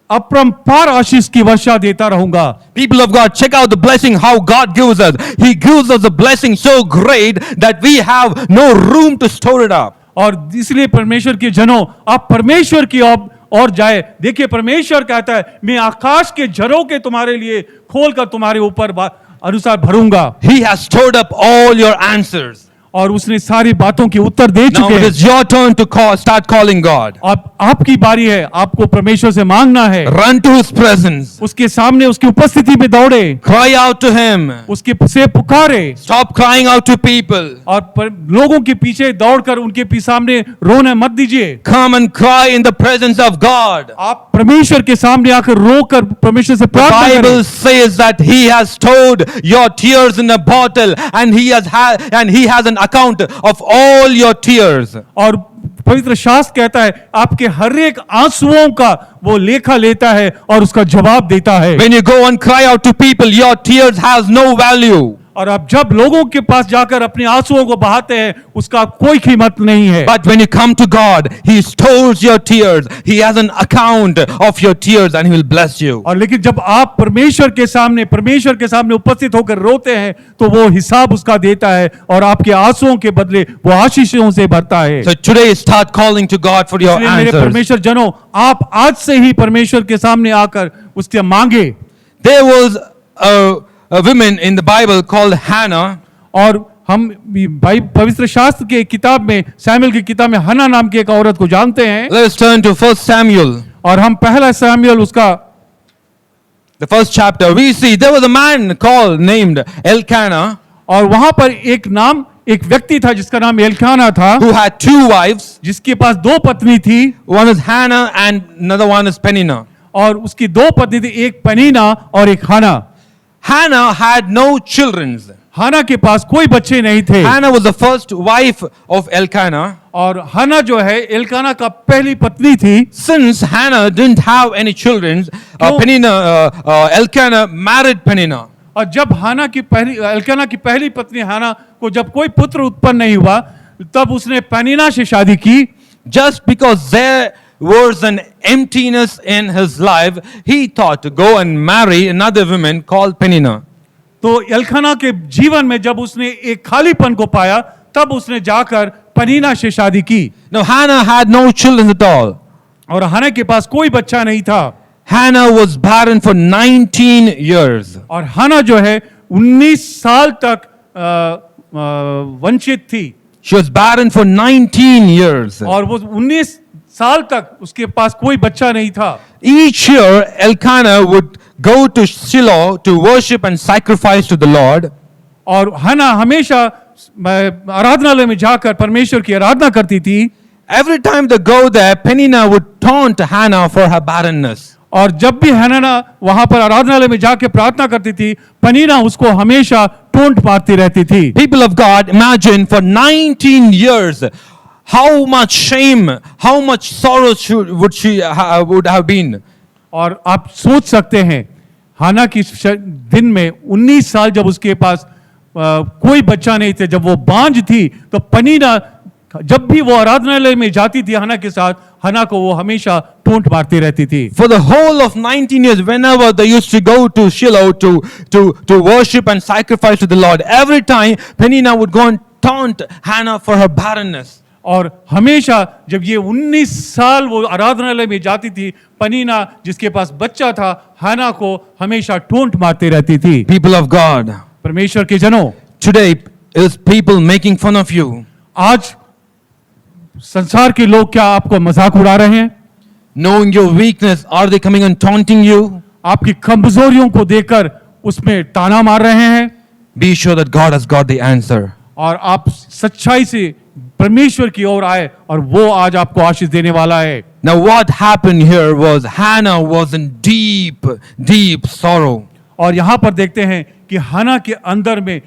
S1: अपरंपार आशीष की वर्षा देता रहूंगा।
S3: People of God, check out the blessing how God gives us. He gives us a blessing so great that we have no room to store it up.
S1: और इसलिए परमेश्वर के जनों, आप परमेश्वर की और जाए। देखिए परमेश्वर कहता है मैं आकाश के झरोके तुम्हारे लिए खोलकर तुम्हारे ऊपर अनुसार भरूंगा।
S3: He has stored up all your answers.
S1: और उसने सारी बातों के उत्तर दे
S3: Now
S1: चुके
S3: it
S1: हैं।
S3: is your turn to start calling God.
S1: अब आपकी बारी है, आपको परमेश्वर से मांगना है।
S3: Run to His presence.
S1: उसके सामने उसकी उपस्थिति में दौड़े,
S3: Cry out to Him.
S1: उसके से पुकारे,
S3: Stop crying out to people.
S1: और लोगों के पीछे दौड़कर उनके सामने रोने मत दीजिए।
S3: Come and cry in the presence of God.
S1: आप परमेश्वर के सामने आकर रोकर परमेश्वर से
S3: The
S1: प्रार्थना करें।
S3: Bible says that He has stored your tears in a bottle, and He has an account of all your tears.
S1: और पवित्र शास्त्र कहता है आपके हर एक आंसुओं का वो लेखा लेता है और उसका जवाब देता है।
S3: When you go and cry out to people, your tears has no value.
S1: और अब जब लोगों के पास जाकर अपने आंसुओं को बहाते हैं उसका कोई कीमत नहीं है।
S3: But when you come to God, He stores your tears. He has an account of your tears and He will bless you.
S1: और लेकिन जब आप परमेश्वर के सामने उपस्थित होकर रोते हैं तो वो हिसाब उसका देता है और आपके आंसुओं के बदले वो आशीषों से भरता है।
S3: So today start calling to God for your
S1: इसलिए मेरे
S3: answers.
S1: परमेश्वर जनों, आप आज से ही परमेश्वर के सामने आकर उससे मांगे।
S3: There was a woman in the Bible called Hannah.
S1: और हम पवित्र शास्त्र के किताब में, सैमुएल की किताब में हन्ना नाम की एक औरत को जानते हैं।
S3: Let us turn to 1 Samuel,
S1: और हम पहला सैमुएल उसका
S3: the first chapter. We see there was a man called named Elkanah
S1: और वहां पर एक व्यक्ति था जिसका नाम एल्काना था,
S3: who had two wives.
S1: जिसके पास दो पत्नी थी।
S3: One is Hannah and another one is Peninnah.
S1: और उसकी दो पत्नी थी, एक पनीना और एक हाना।
S3: Hannah had no children.
S1: हाना के पास कोई बच्चे नहीं थे।
S3: Hannah was the first wife of Elkanah.
S1: और हाना जो है एल्काना का पहली पत्नी थी।
S3: Since Hannah didn't have any children, Elkanah married Peninnah.
S1: और जब एल्काना की पहली पत्नी हाना को जब कोई पुत्र उत्पन्न नहीं हुआ तब उसने पनीना से शादी की।
S3: Just because there was an emptiness in his life, he thought to go and marry another woman called Peninnah.
S1: तो एल्काना के जीवन में जब उसने एक खालीपन को पाया तब उसने जाकर पनीना से शादी की।
S3: Now Hannah had no children at all.
S1: और हाना के पास कोई बच्चा नहीं था।
S3: Hannah was barren for 19 years.
S1: और हाना जो है 19 साल तक वंचित थी।
S3: She was barren for 19 years.
S1: और वो 19 साल तक उसके पास कोई बच्चा नहीं था।
S3: Each year, Elkanah would go to Shiloh to worship and sacrifice to the Lord.
S1: और हाना हमेशा आराधनालय में जाकर परमेश्वर की आराधना करती थी।
S3: Every time they go there, Peninnah would taunt Hannah for her barrenness.
S1: और जब भी हन्ना वहां पर आराधनालय में जाके प्रार्थना करती थी, पनीना उसको हमेशा टोंट मारती रहती थी।
S3: People of God, imagine for 19 years, how much shame, how much sorrow would have been.
S1: और आप सोच सकते हैं हाना की दिन में 19 साल जब उसके पास कोई बच्चा नहीं थे, जब वो बांझ थी, तो पनीना जब भी वो आराधनालय में जाती थी हाना के साथ, हाना को वो हमेशा टोंट मारती रहती थी।
S3: For the whole of 19 years, whenever they used to go to Shiloh to worship and sacrifice to the Lord, every time Peninnah would go and taunt Hannah for her barrenness.
S1: और हमेशा जब ये 19 साल वो आराधनालय में जाती थी, पनीना जिसके पास बच्चा था, हाना को हमेशा टोंट मारती रहती थी।
S3: People of God,
S1: परमेश्वर के जनों,
S3: today is people making fun of you.
S1: आज संसार के लोग क्या आपको मजाक उड़ा रहे हैं?
S3: Knowing your weakness, are they coming and taunting you?
S1: आपकी कमजोरियों को देखकर उसमें ताना मार रहे हैं?
S3: Be sure that God has got the answer.
S1: और आप सच्चाई से परमेश्वर की ओर आए और वो आज आपको आशीष देने वाला है।
S3: Now what happened here was Hannah was in deep sorrow.
S1: और यहाँ पर देखते हैं कि हाना के अंदर में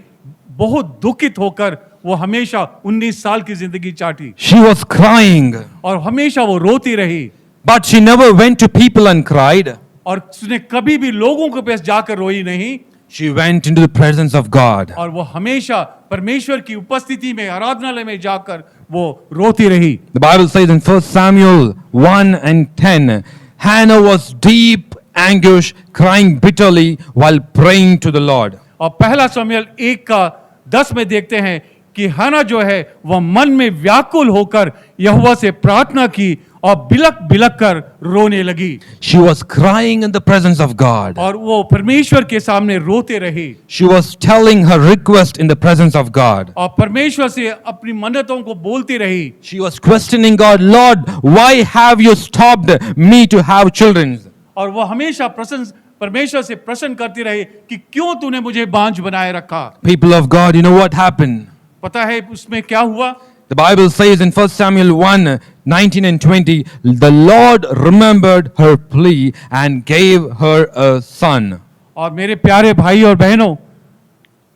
S1: बहुत दुखित होकर वो हमेशा 19 साल की जिंदगी चाटी।
S3: She was crying.
S1: और हमेशा वो रोती रही।
S3: But she never went to people and cried.
S1: और उसने कभी भी लोगों के पास जाकर रोई नहीं।
S3: She went into the presence of God.
S1: और वो हमेशा परमेश्वर की उपस्थिति में आराधनालय में जाकर वो रोती रही।
S3: The Bible says in 1 Samuel 1 and 10, Hannah was deep anguish, crying bitterly while praying to the Lord.
S1: और पहला शमूएल 1:10 में देखते हैं कि हाना जो है वह मन में व्याकुल होकर यहोवा से प्रार्थना की और बिलक कर रोने लगी।
S3: She was crying in the presence of God.
S1: और वो परमेश्वर के सामने रोते रही।
S3: She was telling her request in the presence of God.
S1: और परमेश्वर से अपनी मन्नतों को बोलती रही।
S3: She was questioning God, Lord, why have you stopped me to have children?
S1: और वो हमेशा परमेश्वर से प्रश्न करती रही कि क्यों तूने मुझे बांझ बनाए रखा।
S3: People of God, you know what happened?
S1: पता है उसमें क्या हुआ?
S3: The Bible says in 1 Samuel 1, 19 and 20, the Lord remembered her plea and gave her a son.
S1: और मेरे प्यारे भाई और बहनों,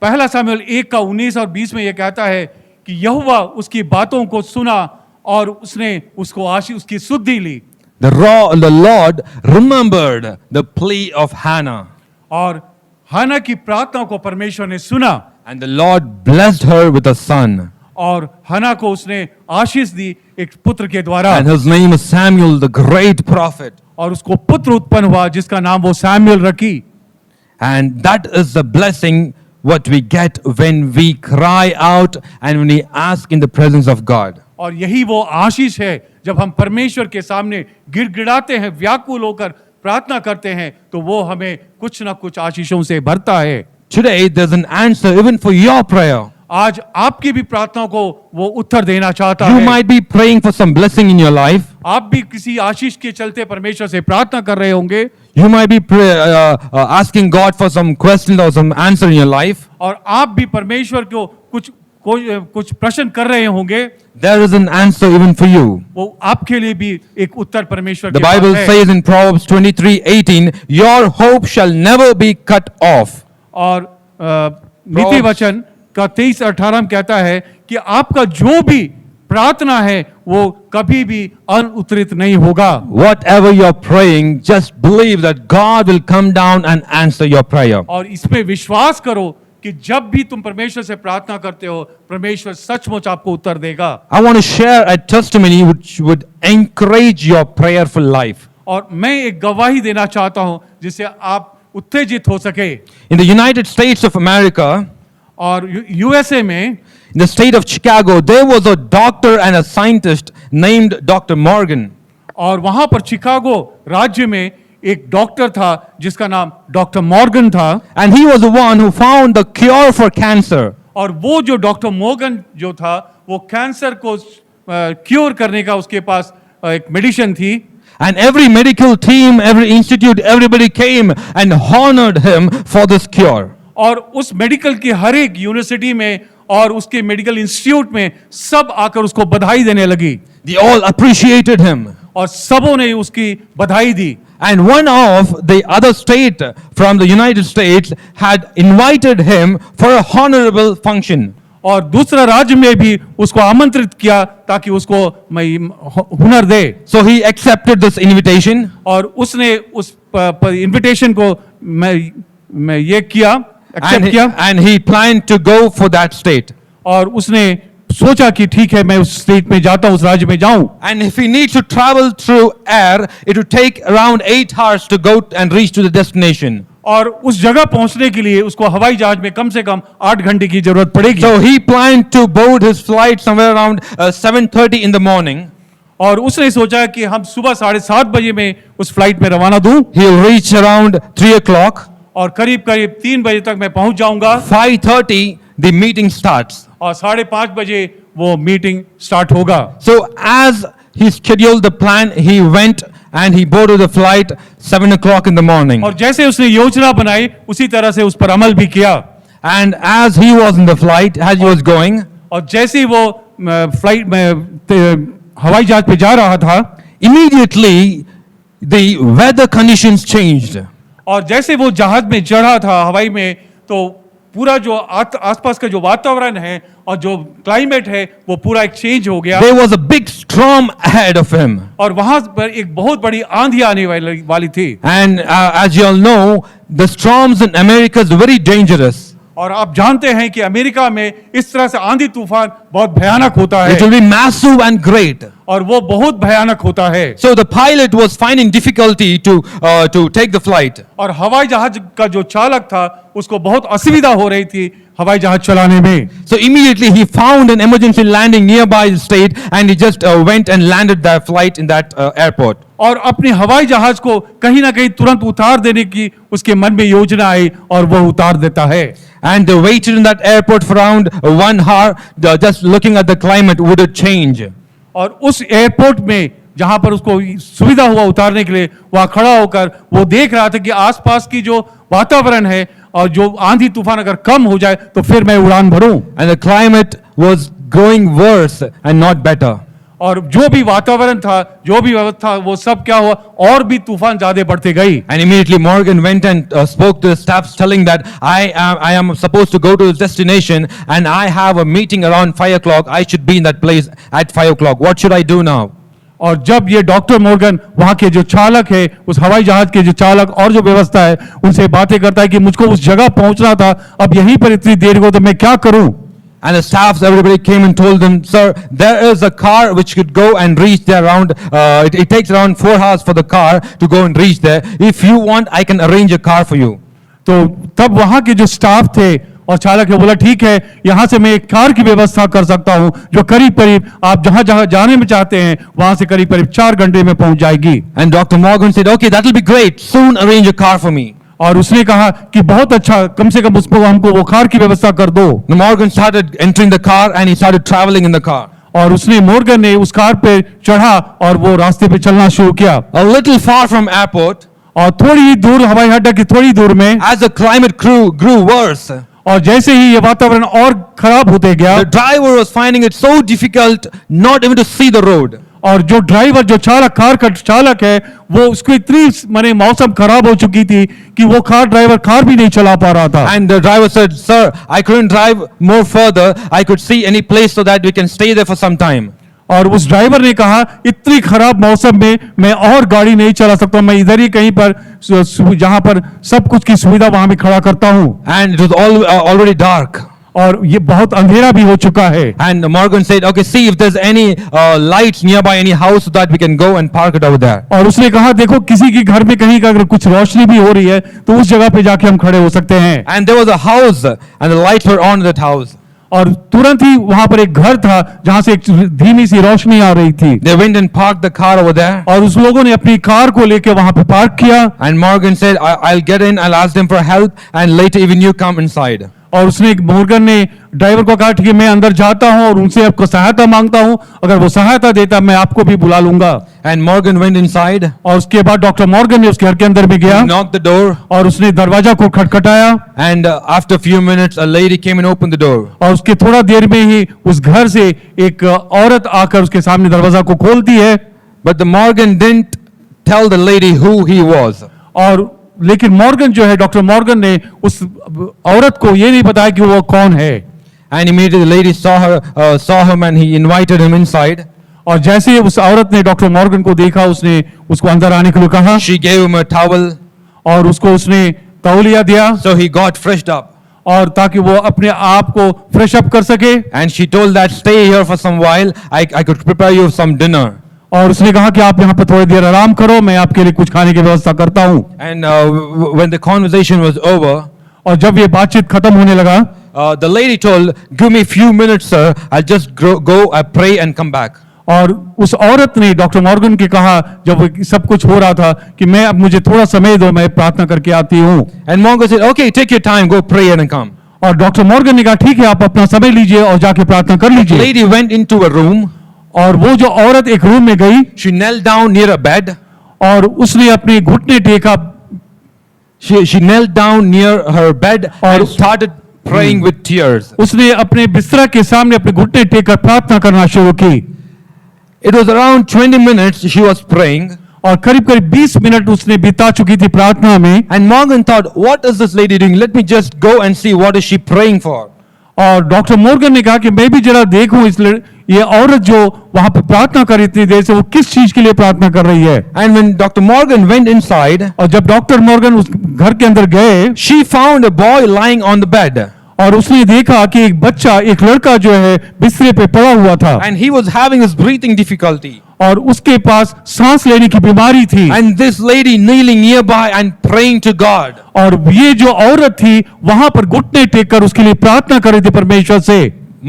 S1: पहला शमूएल 1:19 और 20 में यह कहता है कि यहोवा उसकी बातों को सुना और उसने उसकी सुधि ली।
S3: The Lord remembered the plea of Hannah.
S1: और हाना की प्रार्थना को परमेश्वर ने सुना।
S3: And the Lord blessed her with a son.
S1: और हना को उसने आशीष दी एक पुत्र के द्वारा,
S3: And his name is Samuel, the great prophet.
S1: और उसको पुत्र उत्पन्न हुआ जिसका नाम वो सैमुएल रखी।
S3: And that is the blessing what we get when we cry out and when we ask in the presence of God.
S1: और यही वो आशीष है जब हम परमेश्वर के सामने गिड़गिड़ाते हैं, व्याकुल होकर प्रार्थना करते हैं, तो वो हमें कुछ ना कुछ आशीषों से भरता है।
S3: Today there's an answer even for your prayer.
S1: आज आपकी भी प्रार्थनाओं को वो उत्तर देना चाहता
S3: You
S1: है।
S3: might be praying for some blessing in your life.
S1: आप भी किसी आशीष के चलते परमेश्वर से प्रार्थना कर रहे होंगे,
S3: You might be asking God for some question or some answer in your life.
S1: और आप भी परमेश्वर को कुछ प्रश्न कर रहे होंगे।
S3: There is an answer even for you.
S1: वो आपके लिए भी एक उत्तर परमेश्वर
S3: The
S1: के पास
S3: Bible
S1: है।
S3: says in Proverbs 23:18, your hope shall never be cut off.
S1: और नीति वचन का 23-18 कहता है कि आपका जो भी प्रार्थना है वो कभी भी अनुत्तरित नहीं होगा।
S3: Whatever you're praying, just believe that God will come down and answer your prayer.
S1: और इसमें विश्वास करो कि जब भी तुम परमेश्वर से प्रार्थना करते हो, परमेश्वर सचमुच आपको उत्तर देगा।
S3: I want to share a testimony which would encourage your prayerful life.
S1: और मैं एक गवाही देना चाहता हूं जिससे आप उत्तेजित हो सके।
S3: In the United States of America,
S1: और यूएसए में,
S3: in the state of Chicago, there was a doctor and a scientist named Dr. Morgan.
S1: और वहां पर शिकागो राज्य में एक डॉक्टर था जिसका नाम डॉक्टर मॉर्गन था।
S3: And he was the one who found the cure for cancer.
S1: और वो जो डॉक्टर मॉर्गन जो था वो कैंसर को क्योर करने का उसके पास एक मेडिसिन थी।
S3: And every medical team, every institute, everybody came and honored him for this cure.
S1: और उस मेडिकल की हर एक यूनिवर्सिटी में और उसके मेडिकल इंस्टीट्यूट में सब आकर उसको बधाई देने लगी।
S3: They all appreciated him.
S1: और सबों ने उसकी बधाई दी।
S3: And one of the other state from the United States had invited him for a honorable function.
S1: और दूसरा राज्य में भी उसको आमंत्रित किया ताकि उसको हुनर दे।
S3: So he accepted this invitation.
S1: और उसने उस इनविटेशन को मैं ये किया, एक्सेप्ट किया।
S3: And he planned to go for that state.
S1: और उसने सोचा कि ठीक है मैं उस स्टेट में जाता हूं, उस राज्य में जाऊं।
S3: And if he needs to travel through air, it would take around 8 hours to go and reach to the destination.
S1: और उस जगह पहुंचने के लिए उसको हवाई जहाज में कम से कम 8 घंटे की जरूरत पड़ेगी।
S3: So he planned to board his flight somewhere around 7:30 in the morning.
S1: और उसने सोचा कि हम सुबह 7:30 बजे में उस फ्लाइट में रवाना दूं
S3: He'll reach around 3 o'clock.
S1: और करीब करीब 3 बजे तक मैं पहुंच जाऊंगा।
S3: 5:30 the meeting starts.
S1: और 5:30 बजे वो मीटिंग स्टार्ट होगा।
S3: So as he scheduled the plan, he went and he boarded the flight 7 o'clock in the morning.
S1: और जैसे उसने योजना बनाई उसी तरह से उस पर अमल भी किया।
S3: And as he was in the flight, as he was going,
S1: और जैसे ही वो फ्लाइट में हवाई जहाज पे जा रहा था,
S3: immediately the weather conditions changed.
S1: और जैसे वो जहाज में चढ़ा था हवाई में, तो पूरा जो आसपास का जो वातावरण है और जो क्लाइमेट है वो पूरा एक चेंज हो गया।
S3: There was a big storm ahead of him.
S1: और वहां पर एक बहुत बड़ी आंधी आने वाली थी।
S3: And as you all know, the storms in America is very dangerous.
S1: और आप जानते हैं कि अमेरिका में इस तरह से आंधी तूफान बहुत भयानक होता
S3: It will
S1: है
S3: be massive and great.
S1: और वो बहुत भयानक होता है।
S3: So the pilot was finding difficulty to take the flight.
S1: और हवाई जहाज का जो चालक था उसको बहुत असुविधा हो रही थी हवाई जहाज चलाने में।
S3: So immediately he found an emergency landing nearby the state and he just went and landed the flight in that airport.
S1: और अपने हवाई जहाज को कहीं ना कहीं तुरंत उतार देने की उसके मन में योजना आई और वह उतार देता है।
S3: And they waited in that airport for around 1 hour, just looking at the climate, would it change?
S1: और उस एयरपोर्ट में जहां पर उसको सुविधा हुआ उतारने के लिए वहां खड़ा होकर वो देख रहा था कि आसपास की जो वातावरण है और जो आंधी तूफान अगर कम हो जाए तो फिर मैं उड़ान भरूं।
S3: And the climate was growing worse and not better.
S1: और जो भी वातावरण था, जो भी व्यवस्था, वो सब क्या हुआ, और भी तूफान ज्यादा बढ़ते गई।
S3: And immediately Morgan went and spoke to the staff, telling that I am supposed to go to this destination and I have a meeting around 5 o'clock. I should be in that place at 5 o'clock. What should I do now?
S1: और जब ये डॉक्टर मॉर्गन वहां के जो चालक है, उस हवाई जहाज के जो चालक और जो व्यवस्था है, उनसे बातें करता है कि मुझको उस जगह पहुंचना था, अब यहीं पर इतनी देर हो तो मैं क्या करूं।
S3: And the staffs, everybody came and told them, sir, there is a car which could go and reach there around, it takes around 4 hours for the car to go and reach there. If you want, I can arrange a car for you.
S1: तो तब वहां के जो स्टाफ थे और चालक है बोला ठीक है, यहां से मैं एक कार की व्यवस्था कर सकता हूं जो करीब करीब आप जहां जहां जाने में चाहते हैं वहां से करीब करीब 4 घंटे में पहुंच जाएगी।
S3: And Dr. Morgan said, okay, that will be great. Soon arrange a car for me.
S1: और उसने कहा कि बहुत अच्छा, कम से कम उसको हमको वो कार की व्यवस्था कर दो।
S3: Now Morgan started entering the car and he started traveling in the car.
S1: और उसने मॉर्गन ने उस कार पे चढ़ा और वो रास्ते पे चलना शुरू किया।
S3: A little far from airport,
S1: और थोड़ी ही दूर, हवाई अड्डा की थोड़ी दूर में,
S3: as the climate grew worse,
S1: और जैसे ही ये वातावरण और खराब होते गया,
S3: the driver was finding it so difficult not even to see the road.
S1: और जो ड्राइवर, जो चालक, कार का चालक है, वो उसको इतनी माने मौसम खराब हो चुकी थी कि वो ड्राइवर कार भी नहीं चला पा रहा था।
S3: And the driver said, sir, I couldn't drive more further. I could see any place so that we can stay there for some time.
S1: और उस ड्राइवर ने कहा इतनी खराब मौसम में मैं और गाड़ी नहीं चला सकता, मैं इधर ही कहीं पर जहां पर सब कुछ की सुविधा वहां भी खड़ा करता हूं।
S3: And it was already dark.
S1: और ये बहुत अंधेरा भी हो चुका है।
S3: And Morgan said, okay, see if there's any lights nearby any house so that we can go and park it over there.
S1: और उसने कहा देखो किसी के घर में कहीं का अगर कुछ रोशनी भी हो रही है तो उस जगह पे जाके हम खड़े हो सकते हैं।
S3: And there was a house and the lights were on in that house.
S1: और तुरंत ही वहां पर एक घर था जहां से एक धीमी सी रोशनी आ रही थी।
S3: They went and parked the car over there.
S1: और उस लोगों ने अपनी कार को लेके वहां पे पार्क किया।
S3: And Morgan said, I'll get in, I'll ask them for help, and later even you come inside.
S1: और उसने, मॉर्गन ने ड्राइवर को कहा ठीक है मैं अंदर जाता हूं और उनसे आपको सहायता मांगता हूं, अगर वो सहायता देता मैं आपको भी बुला लूंगा।
S3: And Morgan went inside.
S1: और उसके बाद डॉक्टर मॉर्गन ने उस घर के अंदर में गया,
S3: Knocked the door.
S1: और उसने दरवाजा को खटखटाया।
S3: And after a few minutes, a lady came and opened the door.
S1: और उसके थोड़ा देर में ही उस घर से एक औरत आकर उसके सामने दरवाजा को खोलती है।
S3: But the Morgan didn't tell the lady who he was.
S1: और लेकिन मॉर्गन जो है, डॉक्टर मॉर्गन ने उस औरत को ये नहीं बताया कि वो कौन है।
S3: And immediately the lady saw him and he invited him inside.
S1: और जैसे ही उस औरत ने डॉक्टर मॉर्गन को देखा, उसने उसको अंदर आने के लिए कहा।
S3: She gave him a towel.
S1: और उसको उसने तौलिया दिया।
S3: So he got freshed up.
S1: और ताकि वो अपने आप को फ्रेश अप कर सके।
S3: And she told that stay here for some while. I could prepare you some dinner.
S1: और उसने कहा कि आप यहाँ पर थोड़ी देर आराम करो, मैं आपके लिए कुछ खाने की व्यवस्था करता हूँ।
S3: And when the conversation was over,
S1: और जब ये बातचीत खत्म होने लगा,
S3: the lady told, give me a few minutes, sir. I'll just go, I pray and come back.
S1: और उस औरत ने डॉक्टर मॉर्गन के कहा, जब वो सब कुछ हो रहा था, कि मैं अब मुझे थोड़ा समय दो, मैं प्रार्थना करके आती हूँ।
S3: And Morgan said, okay, take your time, go pray and come.
S1: और डॉक्टर मॉर्गन ने कहा ठीक है, आप अपना समय लीजिए और जाके प्रार्थना कर
S3: The
S1: लीजिए।
S3: lady went into a room.
S1: और वो जो औरत एक रूम में गई,
S3: She knelt down near a bed.
S1: और उसने अपने घुटने टेका।
S3: She knelt down near her bed
S1: और
S3: and started praying with tears.
S1: उसने अपने बिस्तरा के सामने अपने घुटने टेक कर प्रार्थना करना शुरू की।
S3: It was around 20 minutes she was praying.
S1: और करीब करीब 20 मिनट उसने बिता चुकी थी प्रार्थना में।
S3: And Morgan thought, what is this lady doing? Let me just go and see what is she praying for.
S1: और डॉक्टर मॉर्गन ने कहा कि मैं भी जरा देखूं ये औरत जो वहां पे प्रार्थना कर इतनी देर से, वो किस चीज के लिए प्रार्थना कर रही है।
S3: And when Dr. Morgan went inside,
S1: और जब डॉक्टर मॉर्गन उस घर के अंदर गए,
S3: she found a boy lying on the bed.
S1: और उसने देखा कि एक बच्चा, एक लड़का जो है बिस्तरे पे पड़ा हुआ था।
S3: And he was having his breathing difficulty.
S1: और उसके पास सांस लेने की बीमारी थी।
S3: And this lady kneeling nearby and praying to God.
S1: और ये जो औरत थी वहां पर घुटने टेक कर उसके लिए प्रार्थना कर रही थी परमेश्वर से।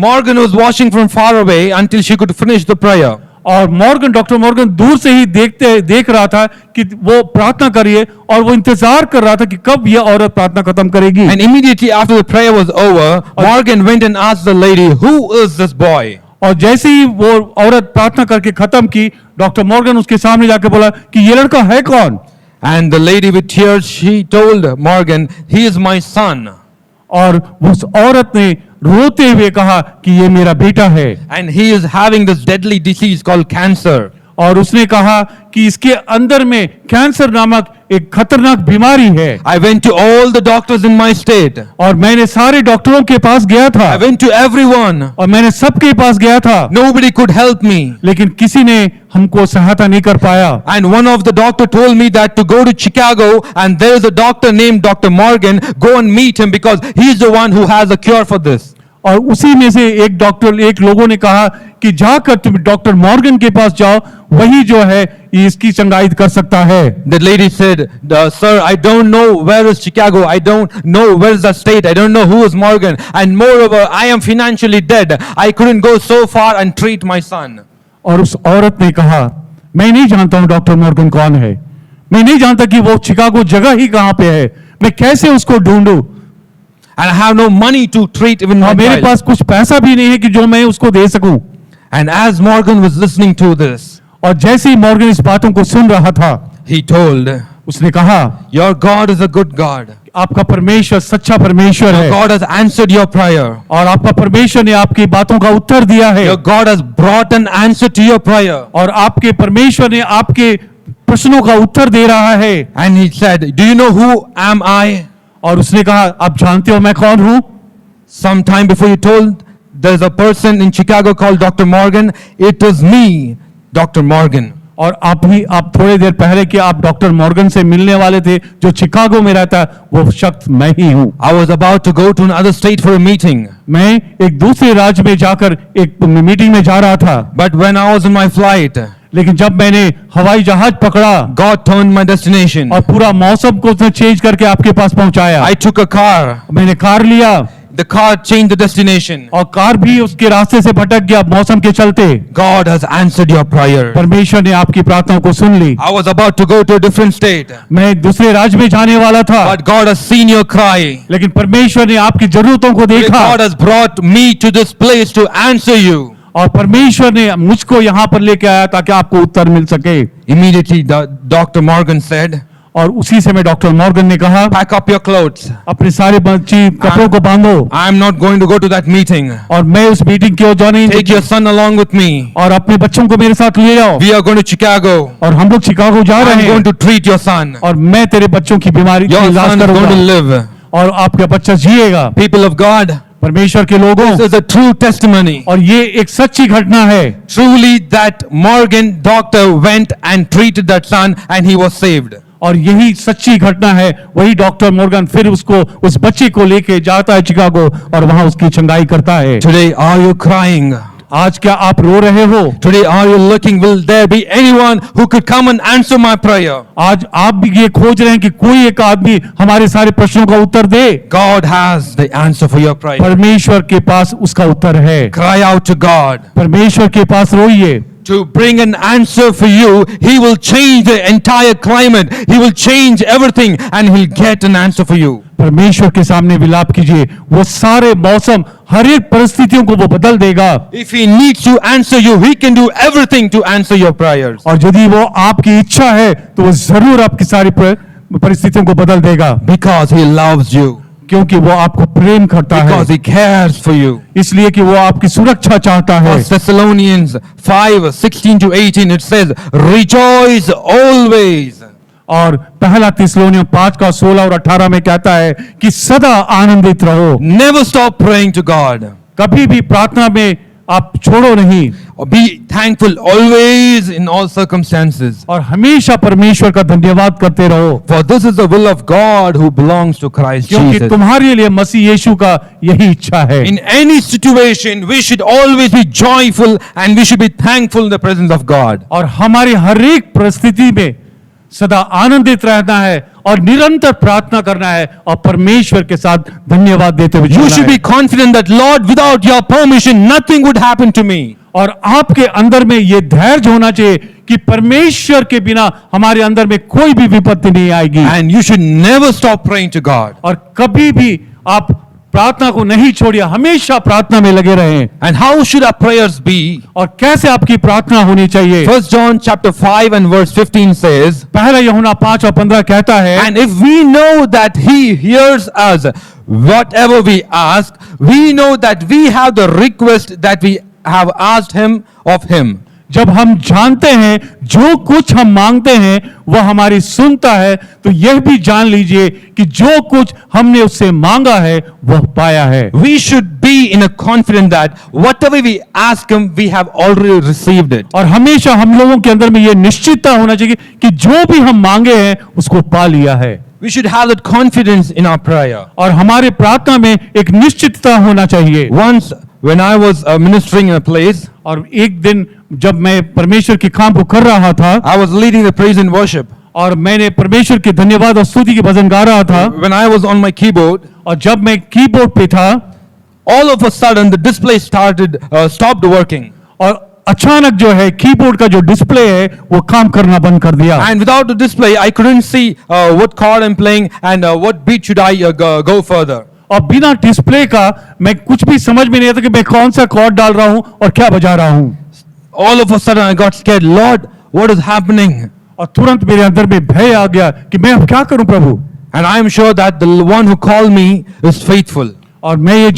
S3: Morgan was watching from far away until she could finish the prayer.
S1: और मॉर्गन, डॉक्टर मॉर्गन दूर से ही देख रहा था कि वो प्रार्थना करिए, और वो इंतजार कर रहा था कि कब ये औरत प्रार्थना खत्म करेगी।
S3: And immediately after the prayer was over, Morgan went and asked the lady, who is this boy?
S1: और जैसे ही वो औरत प्रार्थना करके खत्म की, डॉक्टर मॉर्गन उसके सामने जाके बोला कि ये लड़का है कौन।
S3: And the lady with tears, she told Morgan, he is my son.
S1: और उस औरत ने रोते हुए कहा कि ये मेरा बेटा है।
S3: And he is having this deadly disease called cancer.
S1: और उसने कहा कि इसके अंदर में कैंसर नामक एक खतरनाक बीमारी है।
S3: I went to all the doctors in my state.
S1: और मैंने सारे डॉक्टरों के पास गया था,
S3: I went to everyone.
S1: और मैंने सबके पास गया था,
S3: Nobody could help me.
S1: लेकिन किसी ने हमको सहायता नहीं कर पाया।
S3: And one of the doctor told me that to go to Chicago and there is a doctor named Dr. Morgan, go and meet him because he is the one who has a cure for this.
S1: और उसी में से एक लोगों ने कहा कि जाकर तुम डॉक्टर मॉर्गन के पास जाओ, वही जो है ये इसकी चंगाई कर सकता है।
S3: The lady said, sir, I don't know where is Chicago. I don't know where is the state. I don't know who is Morgan. And moreover, I am financially dead. I couldn't go so far and treat my son.
S1: और उस औरत ने कहा, मैं नहीं जानता हूं डॉक्टर मॉर्गन कौन है, मैं नहीं जानता कि वो शिकागो जगह ही कहां पे है, मैं कैसे उसको ढूंढूं,
S3: And I have no money to treat even my
S1: और मेरे
S3: child.
S1: पास कुछ पैसा भी नहीं है कि जो मैं उसको दे सकूं।
S3: And as Morgan was listening to this,
S1: और जैसे ही मॉर्गन इस बातों को सुन रहा था,
S3: he told,
S1: उसने कहा,
S3: your God is a good God.
S1: आपका परमेश्वर सच्चा परमेश्वर
S3: Your
S1: है,
S3: God has answered your prayer.
S1: और आपका परमेश्वर ने आपकी बातों का उत्तर दिया है,
S3: Your God has brought an answer to your prayer.
S1: और आपके परमेश्वर ने आपके प्रश्नों का उत्तर दे रहा है।
S3: And he said, do you know who am I?
S1: और उसने कहा, आप जानते हो मैं कौन हूं?
S3: Some time before you told, there's a person in Chicago called Dr. Morgan. It is me, Dr. Morgan.
S1: और आप थोड़ी देर पहले कि आप डॉक्टर मॉर्गन से मिलने वाले थे जो शिकागो में रहता है, वो शख्स मैं ही हूं।
S3: I was about to go to another state for a meeting.
S1: मैं एक दूसरे राज्य में जाकर एक मीटिंग में जा रहा था,
S3: But when I was in my flight,
S1: लेकिन जब मैंने हवाई जहाज पकड़ा
S3: God turned my destination.
S1: और पूरा मौसम को उसने चेंज करके आपके पास पहुंचाया।
S3: I took a car.
S1: मैंने कार लिया
S3: The car changed the destination.
S1: और कार भी उसके रास्ते से भटक गया मौसम के चलते।
S3: God has answered your prayer.
S1: परमेश्वर ने आपकी प्रार्थनाओं को सुन ली।
S3: I was about to go to a different state.
S1: मैं एक दूसरे राज्य में जाने वाला था,
S3: But God has seen your cry.
S1: लेकिन परमेश्वर ने आपकी जरूरतों को देखा,
S3: God has brought me to this place to answer you.
S1: और परमेश्वर ने मुझको यहाँ पर लेके आया ताकि आपको उत्तर मिल सके।
S3: Immediately, Dr. Morgan said,
S1: और उसी समय डॉक्टर मॉर्गन ने कहा,
S3: pack up your clothes.
S1: अपने सारे कपड़ों को बांधो,
S3: I'm not going to go to that meeting.
S1: और मैं उस मीटिंग की ओर जाने
S3: Take your son along with me.
S1: और अपने बच्चों को मेरे साथ ले आओ,
S3: We are going to Chicago.
S1: और हम लोग शिकागो जा रहे
S3: I'm going
S1: हैं,
S3: to treat your son.
S1: और मैं तेरे बच्चों की बीमारी की
S3: Your
S1: इलाज
S3: son is going to
S1: करूंगा,
S3: live.
S1: और आपका बच्चा जिएगा।
S3: People of God,
S1: परमेश्वर के लोगों,
S3: this is a true testimony.
S1: और ये एक सच्ची घटना है।
S3: Truly, that Morgan doctor went and treated that son and he was saved.
S1: और यही सच्ची घटना है। वही डॉक्टर मॉर्गन फिर उस बच्चे को लेके जाता है शिकागो और वहां उसकी चंगाई करता है।
S3: Today, are you crying?
S1: आज क्या आप रो रहे हो?
S3: Today, are you looking? Will there be anyone who could come and answer my prayer?
S1: आज आप भी ये खोज रहे हैं कि कोई एक आदमी हमारे सारे प्रश्नों का उत्तर दे।
S3: God has the answer for your prayer.
S1: परमेश्वर के पास उसका उत्तर है।
S3: Cry out to God.
S1: परमेश्वर के पास रोइए।
S3: To bring an answer for you, He will change the entire climate. He will change everything and He'll get an answer for you.
S1: परमेश्वर के सामने विलाप कीजिए, वो सारे मौसम हर एक परिस्थितियों को वो बदल देगा।
S3: If He needs to answer you, He can do everything to answer your prayers.
S1: और यदि वो आपकी इच्छा है तो वो जरूर आपकी सारी परिस्थितियों को बदल देगा,
S3: Because He loves you.
S1: क्योंकि वो आपको प्रेम करता है,
S3: Because He cares for you.
S1: इसलिए कि वो आपकी सुरक्षा चाहता है।
S3: 1 Thessalonians 5:16-18 it says, rejoice always.
S1: और पहला थिस्सलुनीय 5:16 और 18 में कहता है कि सदा आनंदित रहो,
S3: Never stop praying to God.
S1: कभी भी प्रार्थना में आप छोड़ो नहीं,
S3: Be thankful always in all circumstances.
S1: और हमेशा परमेश्वर का धन्यवाद करते रहो,
S3: For this is the will of God who belongs to Christ
S1: क्योंकि
S3: Jesus.
S1: तुम्हारे लिए मसीह यीशु का यही इच्छा है।
S3: In any situation, we should always be joyful and we should be thankful in the presence of God.
S1: और हमारी हर एक परिस्थिति में सदा आनंदित रहना है और निरंतर प्रार्थना करना है और परमेश्वर के साथ धन्यवाद देते हुए
S3: You
S1: चलना
S3: should
S1: है।
S3: be confident that Lord, without your permission, nothing would happen to me.
S1: और आपके अंदर में ये धैर्य होना चाहिए कि परमेश्वर के बिना हमारे अंदर में कोई भी विपत्ति नहीं आएगी,
S3: And you should never stop praying to God.
S1: और कभी भी आप प्रार्थना को नहीं छोड़िए, हमेशा प्रार्थना में लगे रहें।
S3: And how should our prayers be?
S1: और कैसे आपकी प्रार्थना होनी चाहिए?
S3: 1 John chapter 5 and verse 15 says,
S1: पहला यूहन्ना 5 और 15 कहता है,
S3: and if we know that He hears us, whatever we ask, we know that we have the request that we have asked Him of Him.
S1: जब हम जानते हैं जो कुछ हम मांगते हैं वह हमारी सुनता है, तो यह भी जान लीजिए कि जो कुछ हमने उससे मांगा है वह पाया है।
S3: We should be in a confidence that whatever we ask Him, we have already received it.
S1: और हमेशा हम लोगों के अंदर में यह निश्चितता होना चाहिए कि जो भी हम मांगे हैं उसको पा लिया है।
S3: We should have that confidence in our prayer.
S1: और हमारे प्रार्थना में एक निश्चितता होना चाहिए।
S3: Once, when I was ministering in a place,
S1: और एक दिन जब मैं परमेश्वर के काम को कर रहा था
S3: I was leading the praise and worship.
S1: और मैंने परमेश्वर के धन्यवाद और स्तुति के भजन गा रहा था,
S3: When I was on my keyboard,
S1: और जब मैं कीबोर्ड पे था
S3: all of a sudden the display stopped working.
S1: और अचानक जो है कीबोर्ड का जो डिस्प्ले है वो काम करना बंद कर दिया।
S3: And without the display, I couldn't see what chord I'm playing and what beat should I go further.
S1: और बिना डिस्प्ले का मैं कुछ भी समझ में नहीं आता कि मैं कौन सा कॉर्ड डाल रहा हूं और क्या बजा रहा हूं।
S3: All of a sudden I got scared. Lord, what is happening?
S1: और तुरंत मेरे अंदर में भय आ गया कि मैं अब क्या करूं प्रभु।
S3: And I am sure that the one who called me is faithful.
S1: और मैं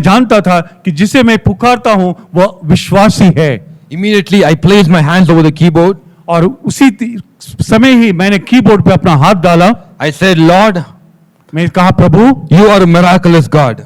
S1: जानता था कि जिसे मैं पुकारता हूं वह विश्वासी है।
S3: Immediately I placed my hands over the keyboard.
S1: और उसी समय ही मैंने कीबोर्ड पे अपना हाथ डाला।
S3: I said, Lord,
S1: मैं कहा प्रभु
S3: you are a miraculous God.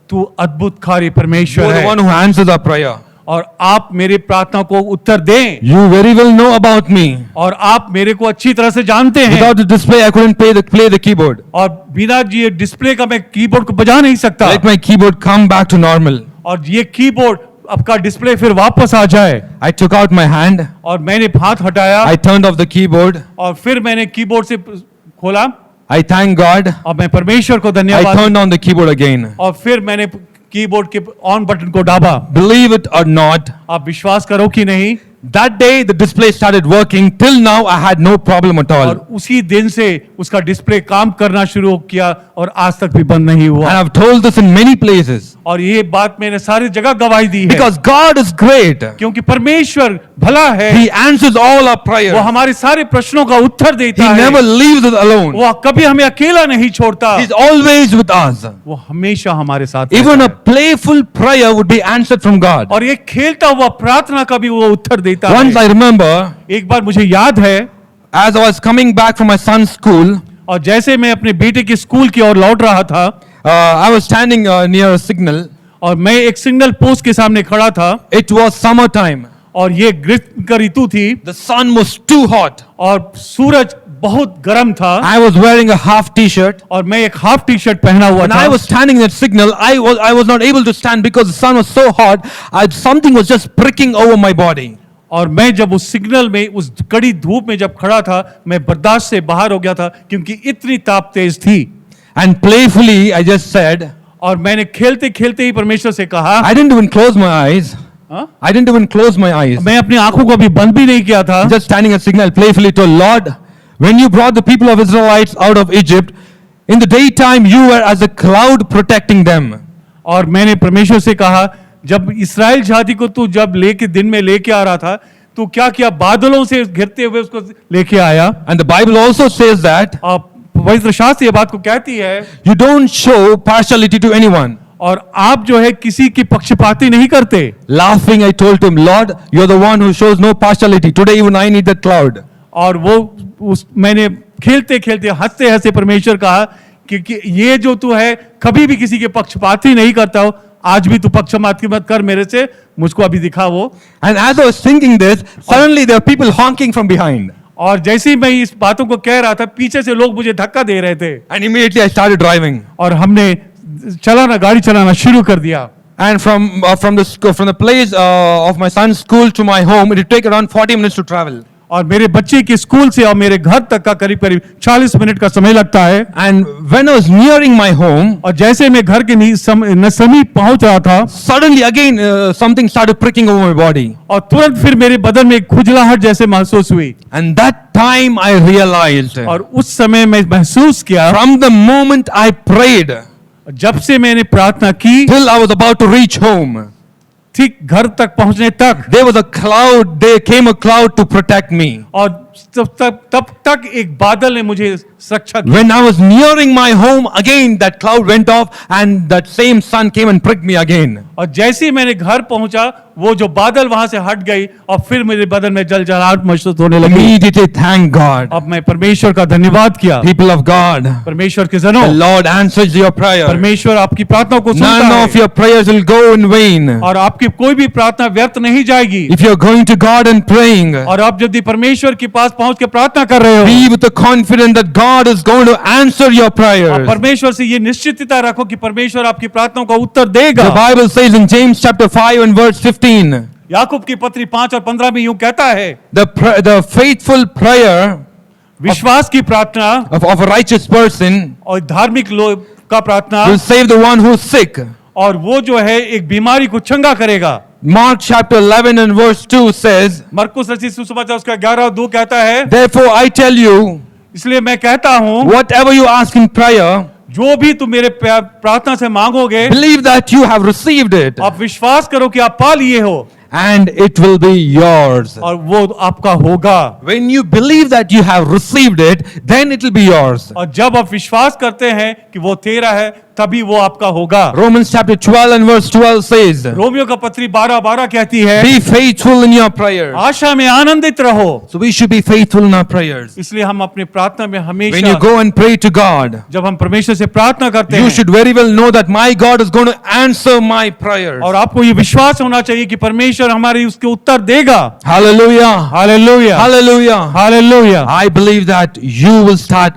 S1: तू अद्भुत कार्य
S3: You
S1: परमेश्वर
S3: are the
S1: है
S3: one who answers our prayer.
S1: और आप मेरी प्रार्थना को उत्तर दें,
S3: You very well know about me.
S1: और आप मेरे को अच्छी तरह से जानते हैं।
S3: Without the display, I couldn't play the keyboard.
S1: और बिना ये डिस्प्ले का मैं कीबोर्ड को बजा नहीं सकता।
S3: Let my keyboard come back to normal.
S1: और ये कीबोर्ड आपका डिस्प्ले फिर वापस आ जाए।
S3: I took out my hand.
S1: और मैंने हाथ हटाया
S3: I turned off the keyboard.
S1: और फिर मैंने कीबोर्ड से खोला
S3: I thank God.
S1: और मैं परमेश्वर को
S3: I
S1: धन्यवाद
S3: turned on the keyboard again.
S1: और फिर मैंने कीबोर्ड के ऑन बटन को दाबा।
S3: Believe it or not,
S1: आप विश्वास करो कि नहीं,
S3: that day the display started working. Till now, I had no problem at all.
S1: और उसी दिन से उसका डिस्प्ले काम करना शुरू किया और आज तक भी बंद नहीं
S3: And
S1: हुआ।
S3: I've told this in many places.
S1: और ये बात मैंने सारी जगह गवाही दी है,
S3: Because God is great.
S1: क्योंकि परमेश्वर भला है।
S3: He answers all our
S1: वो
S3: prayers.
S1: हमारे सारे प्रश्नों का उत्तर देता
S3: He
S1: है।
S3: never leaves us alone.
S1: वो कभी हमें अकेला नहीं छोड़ता।
S3: He's always with us.
S1: वो हमेशा हमारे साथ
S3: Even
S1: रहता
S3: a
S1: है।
S3: playful prayer would be answered from God.
S1: और ये खेलता हुआ प्रार्थना का भी वो उत्तर देता
S3: Once I
S1: है।
S3: remember,
S1: एक बार मुझे याद है,
S3: as I was coming back from my son's school,
S1: और जैसे मैं अपने बेटे के स्कूल की ओर लौट रहा था
S3: I was standing near a signal.
S1: और मैं एक सिग्नल पोस्ट के सामने खड़ा था
S3: It was summertime.
S1: और ये ग्रीष्म का ऋतु थी
S3: The sun was too hot.
S1: और सूरज बहुत गर्म था
S3: I was wearing a half t-shirt.
S1: और मैं एक हाफ टी शर्ट पहना हुआ
S3: When
S1: था।
S3: I was standing in that signal, I was not able to stand because the sun was so hot. Something was just pricking over my body.
S1: और मैं जब उस सिग्नल में उस कड़ी धूप में जब खड़ा था, मैं बर्दाश्त से बाहर हो गया था क्योंकि इतनी ताप तेज थी।
S3: And playfully, I just said,
S1: और मैंने खेलते खेलते ही परमेश्वर से कहा,
S3: I didn't even close my eyes.
S1: हाँ?
S3: I didn't even close my eyes.
S1: मैं अपनी आंखों को अभी बंद भी नहीं किया था।
S3: Just standing at signal, playfully told, Lord, when you brought the people of Israelites out of Egypt, in the daytime you were as a cloud protecting them.
S1: और मैंने परमेश्वर से कहा, जब इस्राएल जाति को तू जब दिन में लेके आ रहा था, तो क्या किया, बादलों से घिरते हुए उसको लेके आया।
S3: And the Bible also says that
S1: पवित्र शास्त्र ये बात को कहती है,
S3: you don't show partiality to anyone.
S1: और आप जो है किसी की पक्षपाती नहीं करते।
S3: Laughing, I told him, Lord, you're the one who shows no partiality. Today even I need that cloud.
S1: और वो मैंने खेलते खेलते हंसते हंसते परमेश्वर कहा कि ये जो तू है कभी भी किसी के पक्षपाती नहीं करता हो, आज भी तू पक्षपाती मत कर मेरे से, मुझको अभी दिखा वो।
S3: And as I was thinking this, suddenly there were people honking from behind.
S1: और जैसे ही मैं इस बातों को कह रहा था, पीछे से लोग मुझे धक्का दे रहे थे
S3: And immediately I started driving.
S1: और हमने गाड़ी चलाना शुरू कर दिया।
S3: And from the place of my son's school to my home, it would take around 40 minutes to travel.
S1: और मेरे बच्चे के स्कूल से और मेरे घर तक का करीब करीब 40 मिनट का समय लगता है।
S3: And when I was nearing my home,
S1: और जैसे मैं घर के समीप पहुंच रहा था,
S3: suddenly again something started pricking over my body.
S1: और तुरंत फिर मेरे बदन में खुजलाहट जैसे महसूस हुई।
S3: And that time I realized,
S1: और उस समय मैं महसूस किया,
S3: from the moment I prayed
S1: जब से मैंने प्रार्थना की
S3: till I was about to reach home,
S1: ठीक घर तक पहुंचने तक,
S3: there came a cloud to protect me.
S1: और तब तक एक बादल ने मुझे सुरक्षा दी।
S3: When I was nearing my home, again that cloud went off and that same sun came and pricked me again.
S1: और जैसे ही मैंने घर पहुंचा, वो जो बादल वहां से हट गई और फिर मेरे बदन में जलजलाहट महसूस होने लगी।
S3: Immediately thank God.
S1: अब मैं परमेश्वर का धन्यवाद किया।
S3: People of God,
S1: परमेश्वर के जनों,
S3: the Lord answers your prayer.
S1: परमेश्वर आपकी प्रार्थना को सुनता
S3: None of
S1: है
S3: your prayers will go in vain.
S1: और आपकी कोई भी प्रार्थना व्यर्थ नहीं जाएगी।
S3: If you're going to God and praying,
S1: और आप यदि परमेश्वर के पास पहुंच के प्रार्थना कर रहे हो,
S3: be with the confidence that God is going to answer your
S1: आप
S3: prayers.
S1: परमेश्वर से ये निश्चितता रखो कि परमेश्वर आपकी प्रार्थनाओं का उत्तर
S3: The
S1: देगा।
S3: Bible says in James chapter 5 and verse 15,
S1: याकूब की पत्री 5 और 15 में यूं कहता है,
S3: the faithful prayer
S1: विश्वास की प्रार्थना
S3: of a righteous person
S1: और धार्मिक लोग का प्रार्थना,
S3: will save the one who is sick.
S1: और वो जो है एक बीमारी को चंगा करेगा।
S3: Mark chapter 11 and verse 2 says,
S1: मरकुस रचित सुसमाचार उसका 11 और 2 कहता है,
S3: therefore I tell you,
S1: इसलिए मैं कहता हूं,
S3: whatever you ask in prayer,
S1: जो भी तुम मेरे प्रार्थना से मांगोगे,
S3: believe that you have received it
S1: आप विश्वास करो कि आप पा लिए हो
S3: and it will be yours.
S1: और वो आपका होगा।
S3: When you believe that you have received it, then it will be yours.
S1: और जब आप विश्वास करते हैं कि वो तेरा है, तभी वो आपका होगा।
S3: Romans chapter 12 and verse 12 says,
S1: Romeo का पत्री 12:12 कहती है,
S3: be faithful in your prayers.
S1: आशा में आनंदित रहो।
S3: So we should be faithful in our prayers.
S1: इसलिए हम अपनी प्रार्थना में
S3: When you
S1: हमेशा,
S3: go and pray to God,
S1: जब हम परमेश्वर से प्रार्थना करते
S3: you
S1: हैं,
S3: should very well know that my God is going to answer my prayers.
S1: और आपको ये विश्वास होना चाहिए कि परमेश्वर हमारे उसके उत्तर देगा।
S3: Hallelujah.
S1: Hallelujah,
S3: Hallelujah.
S1: Hallelujah.
S3: I believe that you will start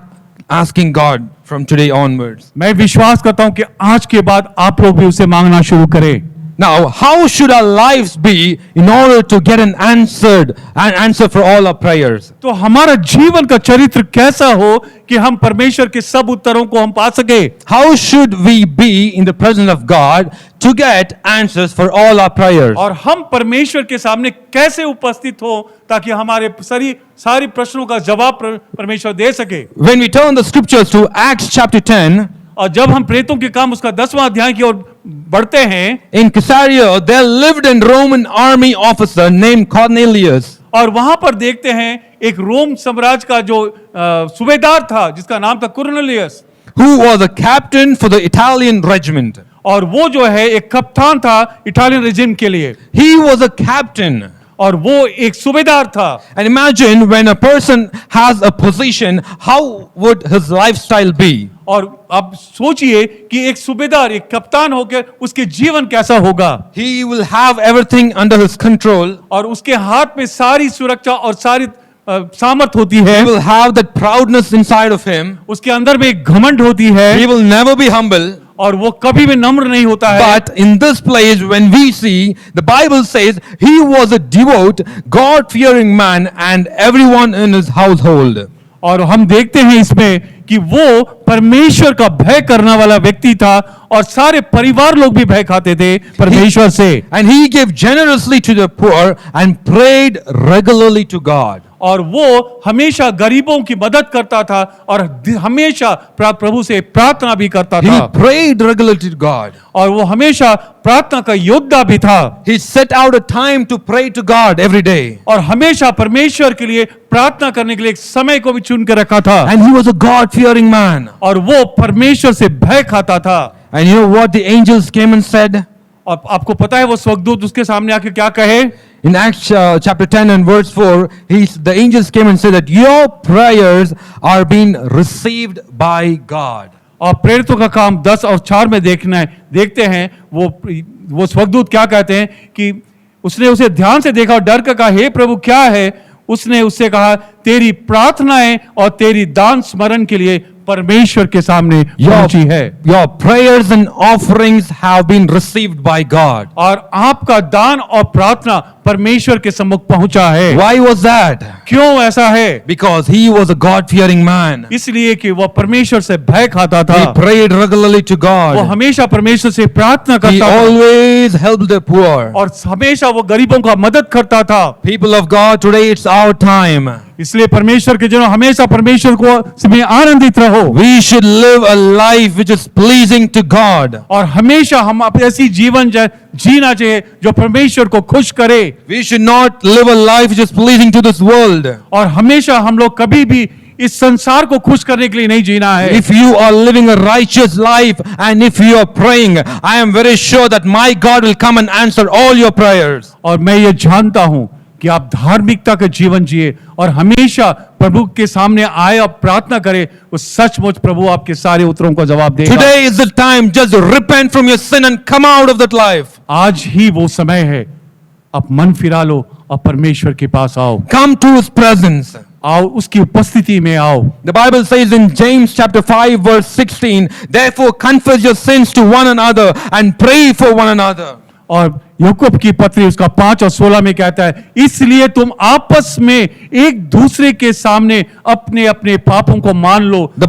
S3: asking God from today onwards.
S1: मैं विश्वास करता हूं कि आज के बाद आप लोग भी उसे मांगना शुरू करें।
S3: Now, how should our lives be in order to get an answer for all our prayers?
S1: तो हमारा जीवन का चरित्र कैसा हो कि हम परमेश्वर के सब उत्तरों को हम पा सके?
S3: How should we be in the presence of God to get answers for all our prayers?
S1: और हम परमेश्वर के सामने कैसे उपस्थित हो ताकि हमारे सारी प्रश्नों का जवाब परमेश्वर दे सके?
S3: When we turn the scriptures to Acts chapter 10,
S1: और जब हम प्रेतों के काम उसका 10वां अध्याय की ओर बढ़ते हैं,
S3: in Caesarea there lived a Roman army officer named Cornelius.
S1: और वहां पर देखते हैं एक रोम साम्राज्य का जो सूबेदार था जिसका नाम था Cornelius,
S3: who was a captain for the Italian regiment.
S1: और वो जो है एक कप्तान था इटालियन रेजिम के लिए,
S3: He was a captain.
S1: और वो एक सूबेदार था।
S3: And imagine when a person has a position, how would his lifestyle be?
S1: और अब सोचिए कि एक सूबेदार, एक कप्तान होकर उसके जीवन कैसा होगा।
S3: He will have everything under his control.
S1: और उसके हाथ में सारी सुरक्षा और सारी सामर्थ होती है।
S3: He will have that proudness inside of him.
S1: उसके अंदर में एक घमंड होती है
S3: He will never be humble.
S1: और वो कभी भी नम्र नहीं होता है।
S3: But in this place, when we see, the Bible says he was a devout, God-fearing man and everyone in his household.
S1: और हम देखते हैं इसमें कि वो परमेश्वर का भय करने वाला व्यक्ति था और सारे परिवार लोग भी भय खाते थे परमेश्वर से।
S3: And he gave generously to the poor and prayed regularly to God.
S1: और वो हमेशा गरीबों की मदद करता था और हमेशा प्रभु से प्रार्थना भी करता
S3: He
S1: था।
S3: prayed regularly to God.
S1: और वो हमेशा प्रार्थना का योद्धा भी था
S3: He set out a time to pray to God every day.
S1: और हमेशा परमेश्वर के लिए प्रार्थना करने के लिए एक समय को भी चुन के रखा था।
S3: And he was a God-fearing man.
S1: और वो परमेश्वर से भय खाता था।
S3: And you know what the angels came and said?
S1: और आपको पता है वो स्वर्गदूत उसके सामने आके क्या कहे?
S3: In Acts chapter 10 and verse 4, the angels came and said that your prayers are being received by God.
S1: और प्रेरितों का काम 10 और 4 में देखते हैं वो स्वर्गदूत क्या कहते हैं कि उसने उसे ध्यान से देखा और डर कर कहा, हे प्रभु क्या है? उसने उससे कहा, तेरी प्रार्थनाएं और तेरी दान स्मरण के लिए परमेश्वर के सामने पहुंची है।
S3: Your prayers and offerings have been received by God.
S1: और आपका दान और प्रार्थना परमेश्वर के सम्मुख पहुंचा है।
S3: Why was that?
S1: क्यों ऐसा है?
S3: Because he was a God-fearing man.
S1: इसलिए कि वह परमेश्वर से भय खाता था।
S3: He prayed regularly to
S1: वो
S3: God.
S1: हमेशा परमेश्वर से प्रार्थना
S3: He
S1: करता था
S3: always helped the poor.
S1: और हमेशा वो गरीबों का मदद करता था।
S3: People of God, today it's our time.
S1: इसलिए परमेश्वर के जनों हमेशा परमेश्वर को में आनंदित रहो।
S3: We should live a life which is pleasing to God.
S1: और हमेशा हम ऐसी जीवन जीना चाहिए जो परमेश्वर को खुश करे।
S3: We should not live a life which is pleasing to this world.
S1: और हमेशा हम लोग कभी भी इस संसार को खुश करने के लिए नहीं जीना है।
S3: If you are living a righteous life and if you are praying, I am very sure that my God will come and answer all your prayers.
S1: और मैं ये जानता हूं कि आप धार्मिकता का जीवन जिए और हमेशा प्रभु के सामने आए और प्रार्थना करें, वो सचमुच प्रभु आपके सारे उत्तरों का जवाब देगा।
S3: Today is the time, just repent from your sin and come out of that life.
S1: आज ही वो समय है, आप मन फिरा लो और परमेश्वर के पास आओ,
S3: Come to His presence.
S1: आओ उसकी उपस्थिति में आओ।
S3: The Bible says in James chapter 5 verse 16, therefore confess your sins to one another and pray for one another.
S1: और याकूब की पत्री उसका 5 और 16 में कहता है, इसलिए तुम आपस में एक दूसरे के सामने अपने अपने पापों को मान लो।
S3: The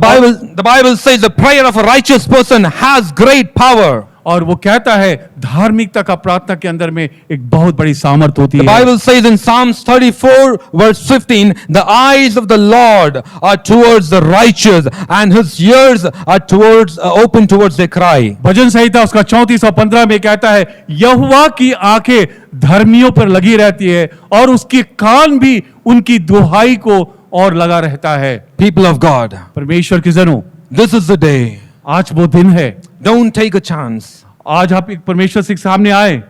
S3: Bible says the prayer of a righteous person has great power.
S1: और वो कहता है धार्मिकता का प्रार्थना के अंदर में एक बहुत बड़ी सामर्थ होती
S3: The
S1: है।
S3: Bible says in Psalms 34 verse 15, the eyes of the Lord are towards the righteous and His ears are open towards their cry.
S1: भजन संहिता उसका 34 और 15 में कहता है, यहोवा की आंखें धर्मियों पर लगी रहती है और उसके कान भी उनकी दुहाई को और लगा रहता है।
S3: People of God,
S1: परमेश्वर के जनों,
S3: this is the day.
S1: आज वो दिन है।
S3: Don't take a chance.
S1: आज आप एक परमेश्वर के सामने आए,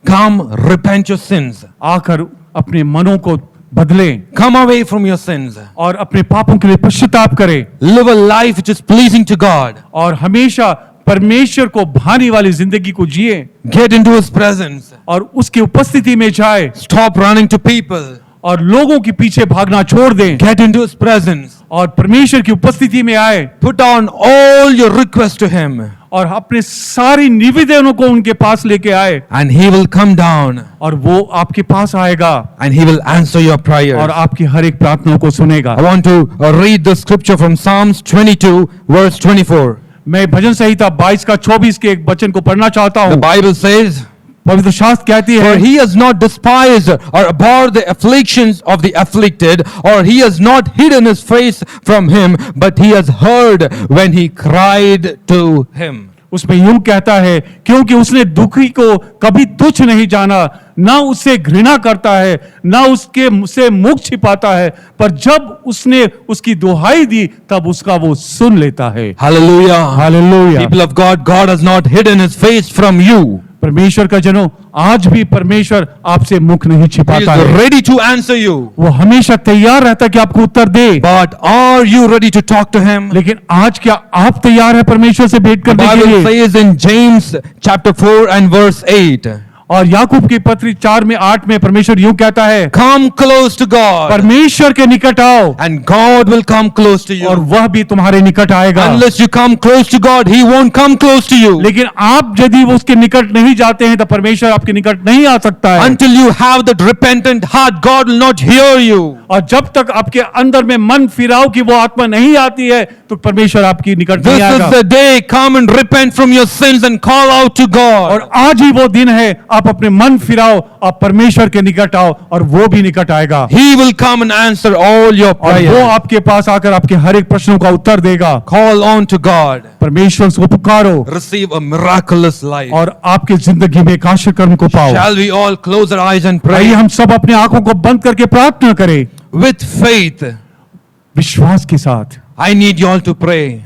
S3: Come, repent your sins.
S1: आकर अपने मनों को बदलें
S3: Come away from your sins.
S1: और अपने पापों के लिए पश्चाताप करें
S3: Live a life which is pleasing to God.
S1: और हमेशा परमेश्वर को भाने वाली जिंदगी को जिए
S3: Get into His presence.
S1: और उसकी उपस्थिति में जाए
S3: Stop running to people.
S1: और लोगों के पीछे भागना छोड़ दें
S3: Get into His presence.
S1: और परमेश्वर की उपस्थिति में आए
S3: Put down all your requests to Him.
S1: और अपने सारी निवेदनों को उनके पास लेके आए
S3: And He will come down
S1: और वो आपके पास आएगा
S3: and He will answer your prayers.
S1: और आपकी हर एक प्रार्थना को सुनेगा।
S3: I want to read the scripture from Psalms 22 verse 24.
S1: मैं भजन संहिता 22 का 24 के एक वचन को पढ़ना चाहता
S3: The
S1: हूँ।
S3: Bible says,
S1: पवित्र शास्त्र कहती है,
S3: for He has not despised or abhorred the afflictions of the afflicted, or He has not hidden His face from him, but He has heard when he cried to Him.
S1: उसमें यूं कहता है, क्योंकि उसने दुखी को कभी तुच्छ नहीं जाना, ना उससे घृणा करता है, ना उसके से मुख छिपाता है, पर जब उसने उसकी दुहाई दी तब उसका वो सुन लेता है।
S3: Hallelujah.
S1: Hallelujah.
S3: People of God, God has not hidden His face from you.
S1: परमेश्वर का जनों, आज भी परमेश्वर आपसे मुख नहीं
S3: He
S1: छिपाता
S3: is
S1: है,
S3: ready to answer you.
S1: वो हमेशा तैयार रहता है कि आपको उत्तर दे।
S3: But are you ready to talk to Him?
S1: लेकिन आज क्या आप तैयार है परमेश्वर से भेंट
S3: The
S1: करने के
S3: Bible
S1: लिए?
S3: says in James chapter 4 and verse 8,
S1: और याकूब की पत्री 4 में 8 में परमेश्वर यूं कहता है,
S3: come close to God
S1: परमेश्वर के निकट आओ
S3: and God will come close to
S1: और
S3: you.
S1: वह भी तुम्हारे निकट आएगा।
S3: Unless you come close to God, He won't come close to you.
S1: लेकिन आप यदि वो उसके निकट नहीं जाते हैं तो परमेश्वर आपके निकट नहीं आ सकता है।
S3: Until you have that repentant heart, God will not hear you.
S1: और जब तक आपके अंदर में मन फिराव की वो आत्मा नहीं आती है तो परमेश्वर आपकी निकट नहीं
S3: This
S1: आएगा।
S3: is the day, come and repent from your sins and call out to God.
S1: और आज ही वो दिन है, आप अपने मन फिराओ, आप परमेश्वर के निकट आओ और वो भी निकट आएगा
S3: He will come and answer all your
S1: और वो
S3: prayers.
S1: आपके पास आकर आपके हर एक प्रश्नों का उत्तर देगा।
S3: Call on to God.
S1: परमेश्वर को पुकारो
S3: Receive a miraculous life.
S1: और आपके जिंदगी में एक आशीर्वाद को पाओ।
S3: Shall we all close our eyes and
S1: आइए
S3: pray
S1: हम सब अपने आंखों को बंद करके प्रार्थना करें
S3: with faith?
S1: विश्वास के साथ।
S3: I need you all to pray.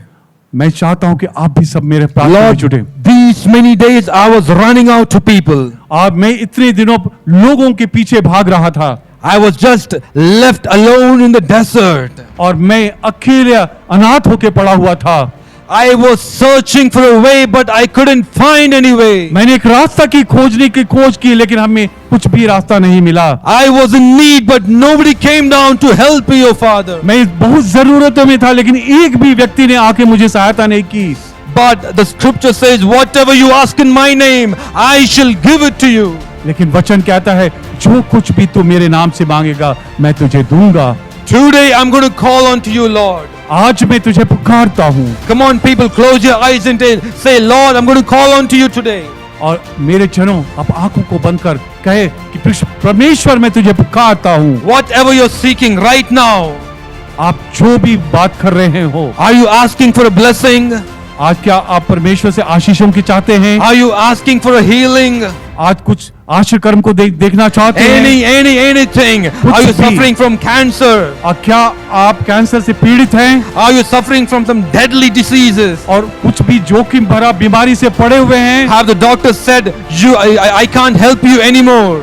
S1: मैं चाहता हूं कि आप भी सब मेरे प्रार्थना में
S3: Lord,
S1: जुटे।
S3: these many days I was running out to people.
S1: आप मैं इतने दिनों लोगों के पीछे भाग रहा था
S3: I was just left alone in the desert.
S1: और मैं अकेले अनाथ होके पड़ा हुआ था।
S3: I was searching for a way, but I couldn't find any way.
S1: मैंने एक रास्ता की खोज की लेकिन हमें कुछ भी रास्ता नहीं मिला।
S3: I was in need, but nobody came down to help me, O Father.
S1: मैं बहुत जरूरतों में था लेकिन एक भी व्यक्ति ने आके मुझे सहायता नहीं की।
S3: But the scripture says, whatever you ask in my name, I shall give it to you.
S1: लेकिन वचन कहता है जो कुछ भी तू मेरे नाम से मांगेगा मैं तुझे दूंगा।
S3: Today I'm going to call on to you, Lord.
S1: आज मैं तुझे पुकारता हूँ।
S3: Come on, people, close your eyes and say, Lord, I'm going to call on to you today.
S1: और मेरे जनों आप आंखों को बंद कर कहे कि परमेश्वर मैं तुझे पुकारता हूँ।
S3: Whatever you're seeking right now,
S1: आप जो भी बात कर रहे हो,
S3: are you asking for a blessing?
S1: आज क्या आप परमेश्वर से आशीषों की चाहते हैं?
S3: Are you asking for a healing?
S1: आज कुछ आशीष कर्म को देखना चाहते हैं?
S3: Anything. Are you
S1: भी।
S3: suffering from cancer?
S1: और क्या आप कैंसर से पीड़ित हैं?
S3: Are you suffering from some deadly diseases?
S1: और कुछ भी जोखिम भरा बीमारी से पड़े हुए हैं?
S3: Have the doctor said, I can't help you anymore?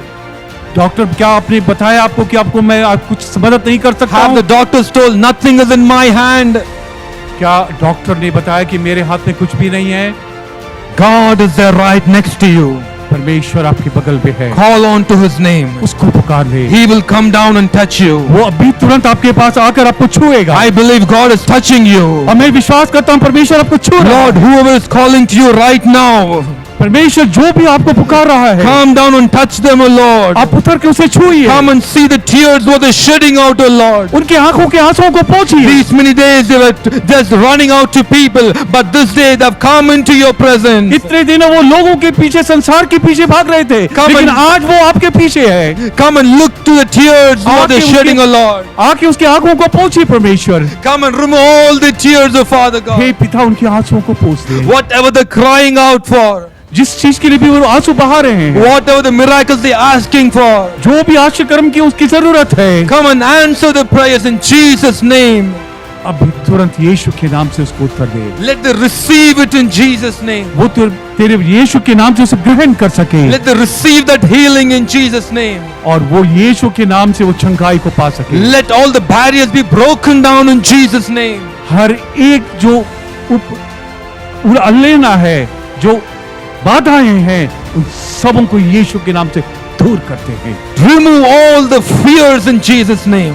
S1: Doctor क्या आपने बताया आपको कि आपको मैं कुछ मदद नहीं कर सकता
S3: Have
S1: हूं?
S3: the doctors told nothing is in my hand?
S1: क्या डॉक्टर ने बताया कि मेरे हाथ में कुछ भी नहीं है?
S3: God is there right next to you.
S1: परमेश्वर आपके बगल में है,
S3: Call on to his name.
S1: उसको पुकार ले।
S3: He will come down and touch you.
S1: वो अभी तुरंत आपके पास आकर आपको छुएगा।
S3: I believe God is touching you.
S1: और मैं विश्वास करता हूँ परमेश्वर आपको छू रहा
S3: Lord,
S1: है।
S3: whoever is calling to you right now,
S1: परमेश्वर जो भी आपको पुकार रहा है,
S3: come down and touch them, O Lord.
S1: आप उतर के उसे छुइए।
S3: Come and see the tears what they're shedding out, O Lord.
S1: उनके आंखों के आंसुओं को पोंछिए।
S3: These many days they were just running out to people, but this day they've come into your presence.
S1: इतने दिनों वो लोगों के पीछे, संसार के पीछे भाग रहे थे,
S3: Come
S1: लेकिन
S3: and-
S1: आज वो आपके पीछे है।
S3: Come and look to the tears what they're
S1: आके
S3: shedding, O
S1: उसके-
S3: Lord.
S1: आके उसके आंखों को पोंछिए परमेश्वर।
S3: Come and remove all the tears, O Father
S1: hey
S3: God.
S1: पिता उनके आंसुओं को पोंछ दे।
S3: Whatever they're crying out for,
S1: जिस चीज के लिए भी वो आंसू बहा रहे हैं,
S3: whatever the miracles they're asking for,
S1: जो भी आश्चर्य कर्म की उसकी जरूरत है,
S3: come and answer the prayers in Jesus' name.
S1: अब तुरंत यीशु के नाम से उसको उत्तर दे।
S3: Let them receive it in Jesus' name.
S1: वो तेरे यीशु के नाम से उसे ग्रहण कर सके,
S3: Let them receive that healing in Jesus' name.
S1: और वो यीशु के नाम से वो चंगाई को पा सके।
S3: Let all the barriers be broken down in Jesus' name.
S1: हर एक जो अल्लेना है, जो बाधाएं हैं, उन सबों को यीशु के नाम से दूर करते हैं।
S3: Remove all the fears in Jesus' name.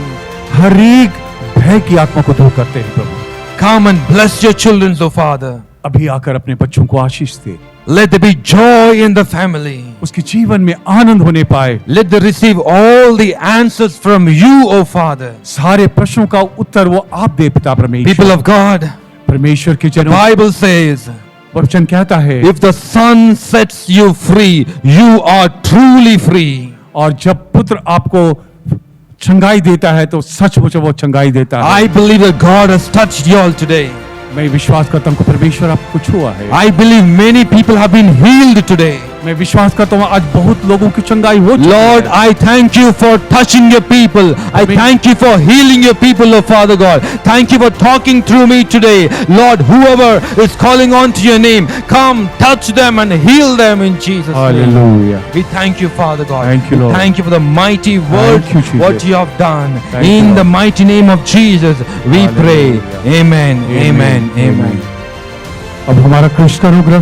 S1: हर एक भय की आत्मा को दूर करते हैं प्रभु।
S3: Come and bless your children, O Father.
S1: अभी आकर अपने बच्चों को आशीष दे,
S3: Let there be joy in the family.
S1: उसके जीवन में आनंद होने पाए,
S3: Let them receive all the answers from you, O Father.
S1: सारे प्रश्नों का उत्तर वो आप दे पिता
S3: People
S1: परमेश्वर।
S3: of God,
S1: परमेश्वर के
S3: the
S1: जनों,
S3: Bible says,
S1: वचन कहता है,
S3: if the Son sets you free, you are truly free.
S1: और जब पुत्र आपको चंगाई देता है तो सचमुच वो चंगाई देता है।
S3: I believe that God has touched you all today.
S1: मैं विश्वास करता हूँ कि परमेश्वर आपको छुआ है।
S3: I believe many people have been healed today.
S1: मैं विश्वास करता हूँ आज बहुत लोगों की चंगाई हो चुकी
S3: Lord,
S1: है।
S3: I thank you for touching your people. I
S1: Amen.
S3: thank you for healing your people, oh Father God. Thank you for talking through me today. Lord, whoever is calling on to your name, come touch them and heal them in Jesus' name.
S1: Hallelujah.
S3: We thank you, Father God.
S1: Thank you, Lord.
S3: Thank you for the mighty word,
S1: you, Jesus.
S3: what you have done.
S1: Thank you,
S3: In
S1: Lord.
S3: the mighty name of Jesus, we pray.
S1: Hallelujah.
S3: Amen, amen, amen.
S1: अब हमारा कृष्ण का अनुग्रह,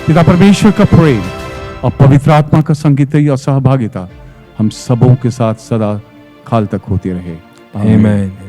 S1: पिता परमेश्वर का प्रेम और पवित्र आत्मा का संगीत और सहभागिता हम सबों के साथ सदा काल तक होती रहे।
S3: Amen.